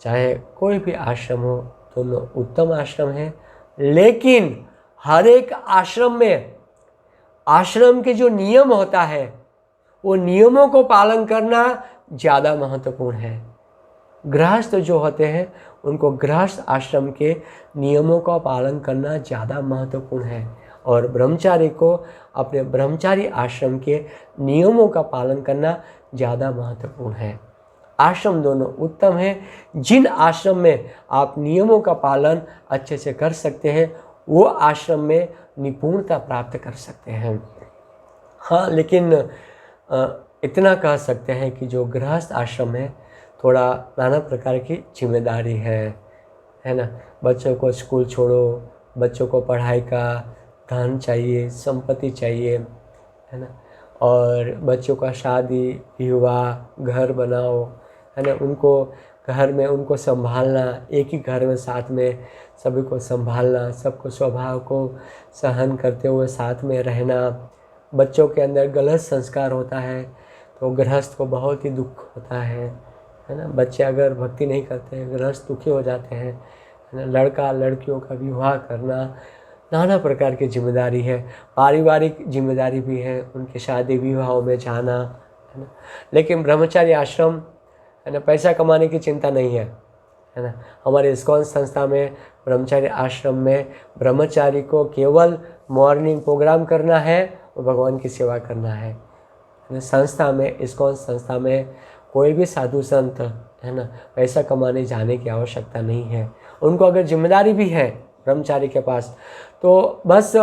चाहे कोई भी आश्रम हो, दोनों उत्तम आश्रम है, लेकिन हर एक आश्रम में आश्रम के जो नियम होता है वो नियमों को पालन करना ज़्यादा महत्वपूर्ण है। गृहस्थ जो होते हैं उनको गृहस्थ आश्रम के नियमों का पालन करना ज़्यादा महत्वपूर्ण है और ब्रह्मचारी को अपने ब्रह्मचारी आश्रम के नियमों का पालन करना ज़्यादा महत्वपूर्ण है। आश्रम दोनों उत्तम हैं। जिन आश्रम में आप नियमों का पालन अच्छे से कर सकते हैं वो आश्रम में निपुणता प्राप्त कर सकते हैं। हाँ, लेकिन इतना कह सकते हैं कि जो गृहस्थ आश्रम है थोड़ा नाना प्रकार की जिम्मेदारी है ना। बच्चों को स्कूल छोड़ो, बच्चों को पढ़ाई का धन चाहिए, संपत्ति चाहिए, है ना। और बच्चों का शादी विवाह, घर बनाओ, है ना। उनको घर में उनको संभालना, एक ही घर में साथ में सभी को संभालना, सबको स्वभाव को सहन करते हुए साथ में रहना। बच्चों के अंदर गलत संस्कार होता है तो गृहस्थ को बहुत ही दुख होता है ना। बच्चे अगर भक्ति नहीं करते हैं, गृहस्थ दुखी हो जाते हैं, है ना। लड़का लड़कियों का विवाह करना, नाना प्रकार की जिम्मेदारी है। पारिवारिक जिम्मेदारी भी है, उनके शादी विवाहों में जाना, है ना। लेकिन ब्रह्मचारी आश्रम, है ना, पैसा कमाने की चिंता नहीं है ना। हमारे इस्कॉन संस्था में ब्रह्मचारी आश्रम में ब्रह्मचारी को केवल मॉर्निंग प्रोग्राम करना है और भगवान की सेवा करना है ना। संस्था में, इस्कॉन संस्था में कोई भी साधु संत, है ना, पैसा कमाने जाने की आवश्यकता नहीं है। उनको अगर जिम्मेदारी भी है ब्रह्मचारी के पास तो बस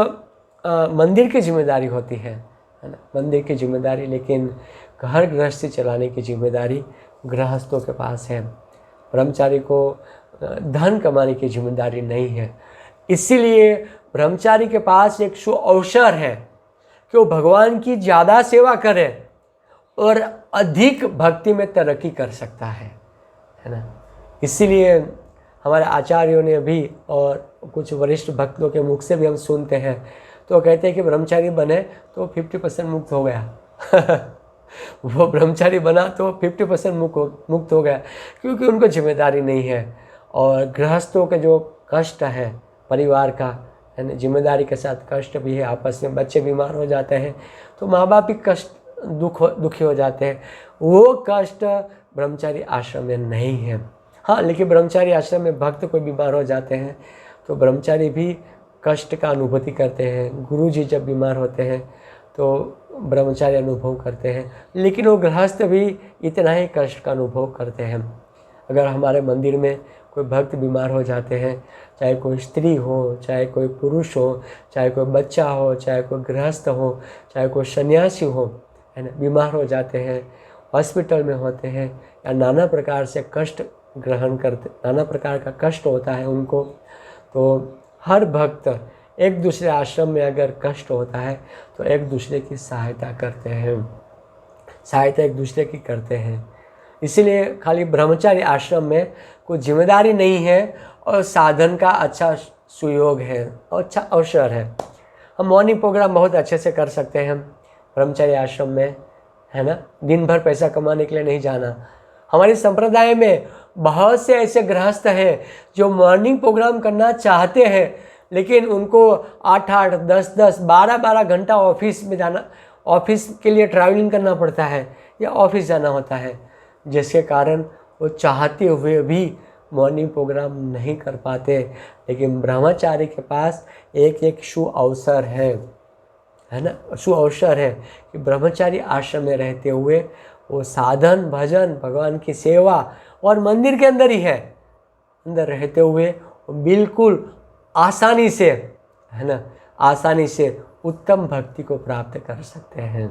मंदिर की जिम्मेदारी होती है ना, मंदिर की जिम्मेदारी। लेकिन घर गृहस्थी चलाने की जिम्मेदारी गृहस्थों के पास है। ब्रह्मचारी को धन कमाने की जिम्मेदारी नहीं है। इसीलिए ब्रह्मचारी के पास एक अवसर है कि वो भगवान की ज़्यादा सेवा करे और अधिक भक्ति में तरक्की कर सकता है ना। इसीलिए हमारे आचार्यों ने भी और कुछ वरिष्ठ भक्तों के मुख से भी हम सुनते हैं तो कहते हैं कि ब्रह्मचारी बने तो 50% मुक्त हो गया, वो ब्रह्मचारी बना तो 50% मुक्त हो गया, क्योंकि उनको जिम्मेदारी नहीं है। और गृहस्थों के जो कष्ट है परिवार का, है ना, जिम्मेदारी के साथ कष्ट भी है, आपस में बच्चे बीमार हो जाते हैं तो माँ बाप भी दुखी हो जाते हैं। वो कष्ट ब्रह्मचारी आश्रम में नहीं है। हाँ, लेकिन ब्रह्मचारी आश्रम में भक्त कोई बीमार हो जाते हैं तो ब्रह्मचारी भी कष्ट का अनुभूति करते हैं। गुरु जी जब बीमार होते हैं तो ब्रह्मचारी अनुभव करते हैं, लेकिन वो गृहस्थ भी इतना ही कष्ट का अनुभव करते हैं। अगर हमारे मंदिर में कोई भक्त बीमार हो जाते हैं, चाहे कोई स्त्री हो, चाहे कोई पुरुष हो, चाहे कोई बच्चा हो, चाहे कोई गृहस्थ हो, चाहे कोई सन्यासी हो, है ना, बीमार हो जाते हैं, हॉस्पिटल में होते हैं, या नाना प्रकार से कष्ट ग्रहण करते, नाना प्रकार का कष्ट होता है उनको, तो हर भक्त एक दूसरे आश्रम में अगर कष्ट होता है तो एक दूसरे की सहायता करते हैं, सहायता एक दूसरे की करते हैं। इसीलिए खाली ब्रह्मचारी आश्रम में कोई जिम्मेदारी नहीं है और साधन का अच्छा सुयोग है और अच्छा अवसर है। हम मॉर्निंग प्रोग्राम बहुत अच्छे से कर सकते हैं ब्रह्मचारी आश्रम में, है ना, दिन भर पैसा कमाने के लिए नहीं जाना। हमारे संप्रदाय में बहुत से ऐसे गृहस्थ हैं जो मॉर्निंग प्रोग्राम करना चाहते हैं, लेकिन उनको 8-8, 10-10, 12-12 घंटा ऑफिस में जाना, ऑफिस के लिए ट्रैवलिंग करना पड़ता है या ऑफिस जाना होता है, जिसके कारण वो चाहते हुए भी मॉर्निंग प्रोग्राम नहीं कर पाते। लेकिन ब्रह्मचारी के पास एक शु अवसर है ना, शु अवसर है कि ब्रह्मचारी आश्रम में रहते हुए वो साधन, भजन, भगवान की सेवा और मंदिर के अंदर ही है, अंदर रहते हुए बिल्कुल आसानी से, है ना, आसानी से उत्तम भक्ति को प्राप्त कर सकते हैं, है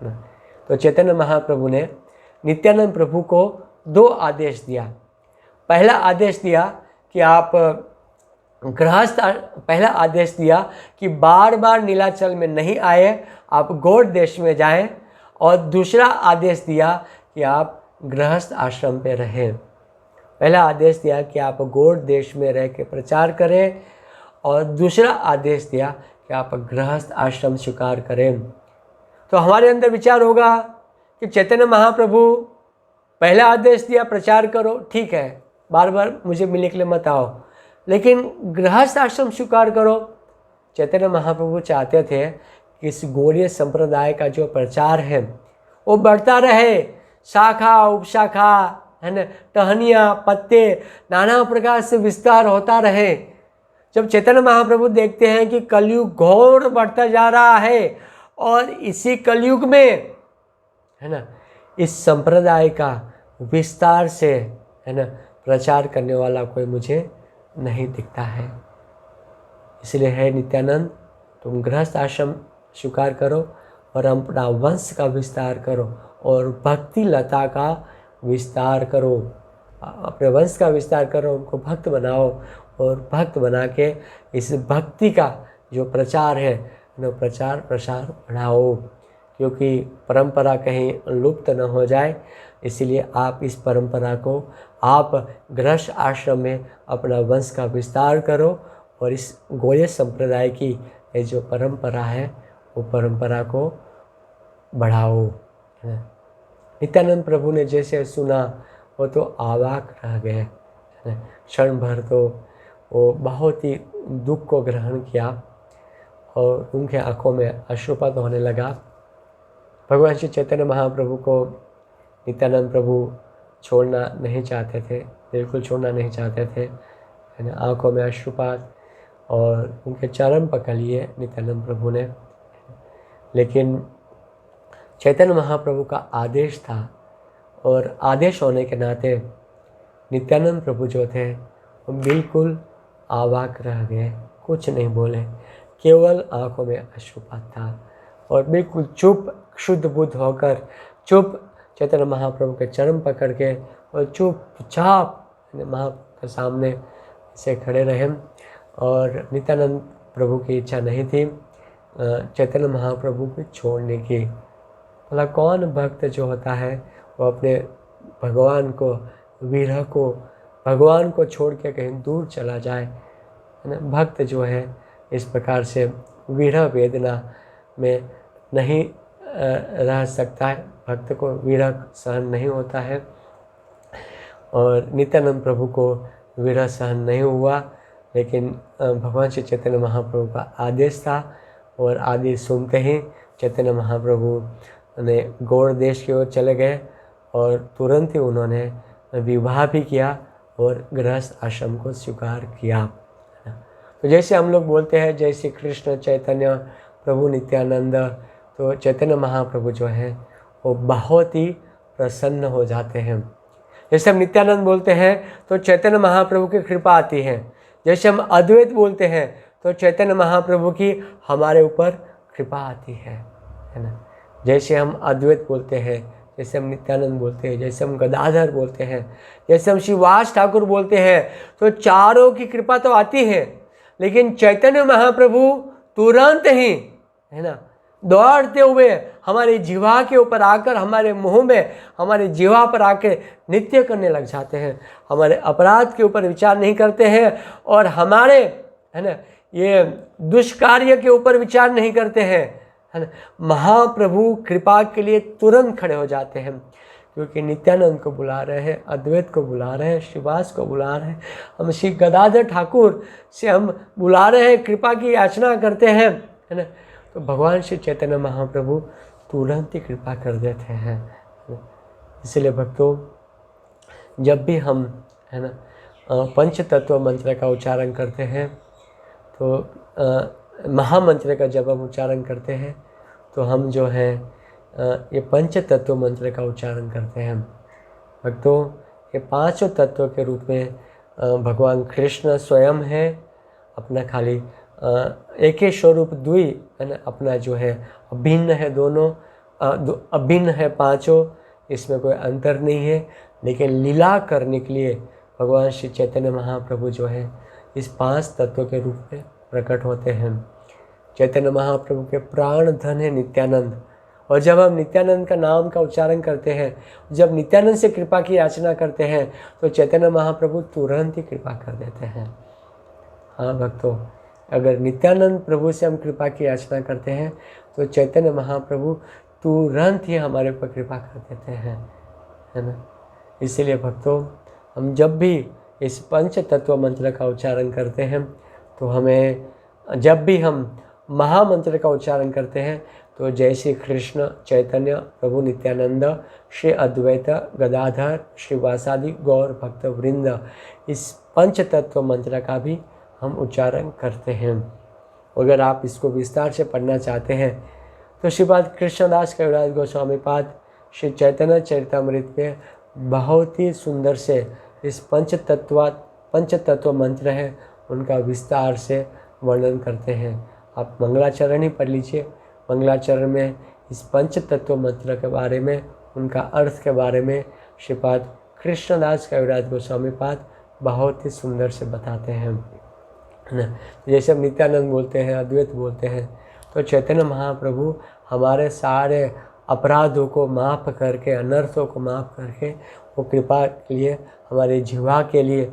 ना। तो चैतन्य महाप्रभु ने नित्यानंद प्रभु को 2 आदेश दिया। पहला आदेश दिया कि आप पहला आदेश दिया कि बार बार नीलाचल में नहीं आए, आप गौड़ देश में जाएं, और दूसरा आदेश दिया कि आप गृहस्थ आश्रम पे रहें। पहला आदेश दिया कि आप गौड़ देश में रह के प्रचार करें, और दूसरा आदेश दिया कि आप गृहस्थ आश्रम स्वीकार करें। तो हमारे अंदर विचार होगा कि चैतन्य महाप्रभु पहला आदेश दिया प्रचार करो, ठीक है, बार बार मुझे मिलने के लिए मत आओ, लेकिन गृहस्थ आश्रम स्वीकार करो। चैतन्य महाप्रभु चाहते थे कि इस गौड़ीय संप्रदाय का जो प्रचार है वो बढ़ता रहे, शाखा उपशाखा, है ना, टहनियाँ, पत्ते, नाना प्रकार से विस्तार होता रहे। जब चैतन्य महाप्रभु देखते हैं कि कलयुग घोर बढ़ता जा रहा है और इसी कलयुग में, है ना, इस संप्रदाय का विस्तार से, है ना, प्रचार करने वाला कोई मुझे नहीं दिखता है, इसलिए है नित्यानंद, तुम गृहस्थ आश्रम स्वीकार करो और अपना वंश का विस्तार करो और भक्ति लता का विस्तार करो, अपने वंश का विस्तार करो, उनको भक्त बनाओ और भक्त बना के इस भक्ति का जो प्रचार है वो प्रचार प्रसार बढ़ाओ, क्योंकि परंपरा कहीं लुप्त न हो जाए। इसीलिए आप इस परंपरा को, आप गृहस्थ आश्रम में अपना वंश का विस्तार करो और इस गौड़ीय संप्रदाय की ये जो परंपरा है वो परंपरा को बढ़ाओ। नित्यानंद प्रभु ने जैसे सुना वो तो अवाक रह गए, क्षण भर तो वो बहुत ही दुख को ग्रहण किया और उनके आंखों में अश्रुपात होने लगा। भगवान श्री चैतन्य महाप्रभु को नित्यानंद प्रभु छोड़ना नहीं चाहते थे, बिल्कुल छोड़ना नहीं चाहते थे, है ना, आंखों में अश्रुपात, और उनके चरण पकड़ लिए नित्यानंद प्रभु ने। लेकिन चैतन्य महाप्रभु का आदेश था और आदेश होने के नाते नित्यानंद प्रभु जो थे वो बिल्कुल अवाक रह गए, कुछ नहीं बोले, केवल आंखों में अश्रुपात था और बिल्कुल चुप, शुद्ध बुद्ध होकर चुप चैतन्य महाप्रभु के चरण पकड़ के और चुपचाप महाप्रभु के सामने से खड़े रहे। और नित्यानंद प्रभु की इच्छा नहीं थी चैतन्य महाप्रभु को छोड़ने की। भला कौन भक्त जो होता है वो अपने भगवान को, विरह को, भगवान को छोड़ के कहीं दूर चला जाए, है ना। भक्त जो है इस प्रकार से विरह वेदना में नहीं रह सकता है, भक्त को विरह सहन नहीं होता है। और नित्यानंद प्रभु को विरह सहन नहीं हुआ, लेकिन भगवान श्री चैतन्य महाप्रभु का आदेश था और आदेश सुनते ही चैतन्य महाप्रभु ने गौड़ देश की ओर चले गए और तुरंत ही उन्होंने विवाह भी किया और गृहस्थ आश्रम को स्वीकार किया। तो जैसे हम लोग बोलते हैं जय श्री कृष्ण चैतन्य प्रभु नित्यानंद, तो चैतन्य महाप्रभु जो है वो बहुत ही प्रसन्न हो जाते हैं। जैसे हम नित्यानंद बोलते हैं तो चैतन्य महाप्रभु की कृपा आती है। जैसे हम अद्वैत बोलते हैं तो चैतन्य महाप्रभु की हमारे ऊपर कृपा आती है ना। जैसे हम अद्वैत बोलते हैं, जैसे हम नित्यानंद बोलते हैं, जैसे हम गदाधर बोलते हैं, जैसे हम श्रीवास ठाकुर बोलते हैं, तो चारों की कृपा तो आती है, लेकिन चैतन्य महाप्रभु तुरंत ही है ना दौड़ते हुए हमारे जीवा के ऊपर आकर, हमारे मुंह में, हमारे जीवा पर आकर नृत्य करने लग जाते हैं। हमारे अपराध के ऊपर विचार नहीं करते हैं और हमारे है ना ये दुष्कार्य के ऊपर विचार नहीं करते हैं, है ना। महाप्रभु कृपा के लिए तुरंत खड़े हो जाते हैं, क्योंकि नित्यानंद को बुला रहे हैं, अद्वैत को बुला रहे हैं, श्रीवास को बुला रहे हैं, हम श्री गदाधर ठाकुर से हम बुला रहे हैं, कृपा की याचना करते हैं, है ना। तो भगवान श्री चैतन्य महाप्रभु तुरंत ही कृपा कर देते हैं। इसलिए भक्तों, जब भी हम है ना पंच तत्व मंत्र का उच्चारण करते हैं, तो महामंत्र का जब हम उच्चारण करते हैं तो हम जो है ये पंच तत्व मंत्र का उच्चारण करते हैं। भक्तों, ये पांचों तत्वों के रूप में भगवान कृष्ण स्वयं है, अपना खाली एक ही स्वरूप द्वि है ना, अपना जो है अभिन्न है, दोनों अभिन्न है पांचों, इसमें कोई अंतर नहीं है। लेकिन लीला करने के लिए भगवान श्री चैतन्य महाप्रभु जो है इस पांच तत्वों के रूप में प्रकट होते हैं। चैतन्य महाप्रभु के प्राण धन है नित्यानंद, और जब हम नित्यानंद का नाम का उच्चारण करते हैं, जब नित्यानंद से कृपा की याचना करते हैं, तो चैतन्य महाप्रभु तुरंत ही कृपा कर देते हैं। हाँ भक्तों, अगर नित्यानंद प्रभु से हम कृपा की याचना करते हैं तो चैतन्य महाप्रभु तुरंत ही हमारे ऊपर कृपा कर देते हैं, है ना। इसीलिए भक्तों, हम जब भी इस पंच तत्व मंत्र का उच्चारण करते हैं, तो हमें जब भी हम महामंत्र का उच्चारण करते हैं तो जय श्री कृष्ण चैतन्य प्रभु नित्यानंद श्री अद्वैत गदाधर श्रीवासादि गौर भक्त वृंद, इस पंच तत्व मंत्र का भी हम उच्चारण करते हैं। अगर आप इसको विस्तार से पढ़ना चाहते हैं तो श्रीपाद कृष्णदास कविराज गोस्वामी पाद श्री चैतन्य चरितामृत में बहुत ही सुंदर से इस पंच तत्व मंत्र है उनका विस्तार से वर्णन करते हैं। आप मंगलाचरण ही पढ़ लीजिए। मंगलाचरण में इस पंच तत्व मंत्र के बारे में, उनका अर्थ के बारे में श्रीपाद कृष्णदास कविराज गोस्वामी पाद बहुत ही सुंदर से बताते हैं, है ना। जैसे हम नित्यानंद बोलते हैं, अद्वैत बोलते हैं, तो चैतन्य महाप्रभु हमारे सारे अपराधों को माफ़ करके, अनर्थों को माफ़ करके, वो कृपा के लिए, हमारे जीवा के लिए,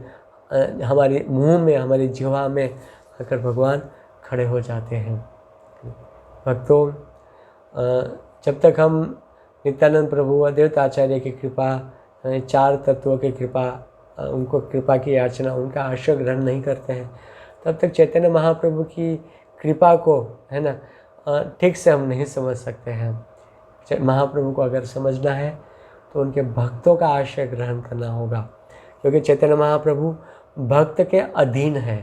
हमारे मुंह में, हमारी जीवा में आकर भगवान खड़े हो जाते हैं। भक्तों, जब तक हम नित्यानंद प्रभु अद्वैत आचार्य की कृपा, चार तत्वों की कृपा, उनको कृपा की याचना, उनका आश्रय ग्रहण नहीं करते हैं, तब तक चैतन्य महाप्रभु की कृपा को है ना ठीक से हम नहीं समझ सकते हैं। महाप्रभु को अगर समझना है तो उनके भक्तों का आश्रय ग्रहण करना होगा, क्योंकि चैतन्य महाप्रभु भक्त के अधीन है।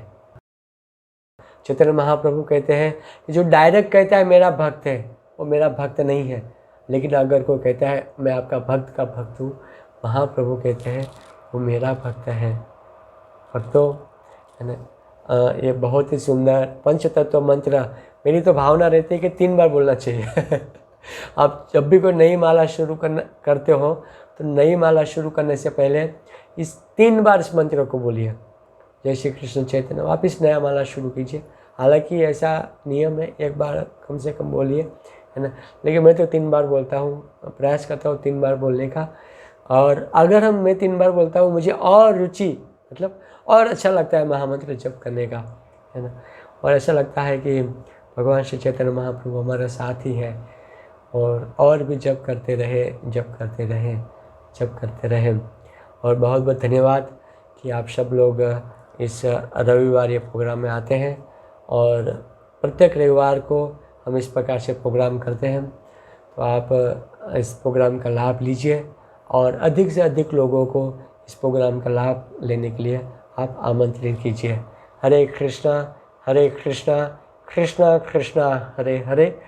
चैतन्य महाप्रभु कहते हैं कि जो डायरेक्ट कहता है मेरा भक्त है, वो मेरा भक्त नहीं है, लेकिन अगर कोई कहता है मैं आपका भक्त का भक्त हूँ, महाप्रभु कहते हैं वो मेरा भक्त है। भक्तों, है ना, ये बहुत ही सुंदर पंच तत्व मंत्र, मेरी तो भावना रहती है कि 3 बार बोलना चाहिए। आप जब भी कोई नई माला शुरू करते हो तो नई माला शुरू करने से पहले इस 3 बार इस मंत्र को बोलिए, जय श्री कृष्ण चैतन्य, वापिस नया माला शुरू कीजिए। हालांकि ऐसा नियम है 1 बार कम से कम बोलिए, है ना, लेकिन मैं तो 3 बार बोलता हूँ, प्रयास करता हूँ 3 बार बोलने का। और अगर मैं 3 बार बोलता हूँ, मुझे और रुचि, मतलब और अच्छा लगता है महामंत्र जप करने का, है ना, और ऐसा लगता है कि भगवान श्री चैतन्य महाप्रभु हमारा साथी है। और भी जप करते रहें। और बहुत बहुत धन्यवाद कि आप सब लोग इस रविवार ये प्रोग्राम में आते हैं, और प्रत्येक रविवार को हम इस प्रकार से प्रोग्राम करते हैं। तो आप इस प्रोग्राम का लाभ लीजिए और अधिक से अधिक लोगों को इस प्रोग्राम का लाभ लेने के लिए आप आमंत्रित कीजिए। हरे कृष्णा कृष्णा कृष्णा हरे हरे,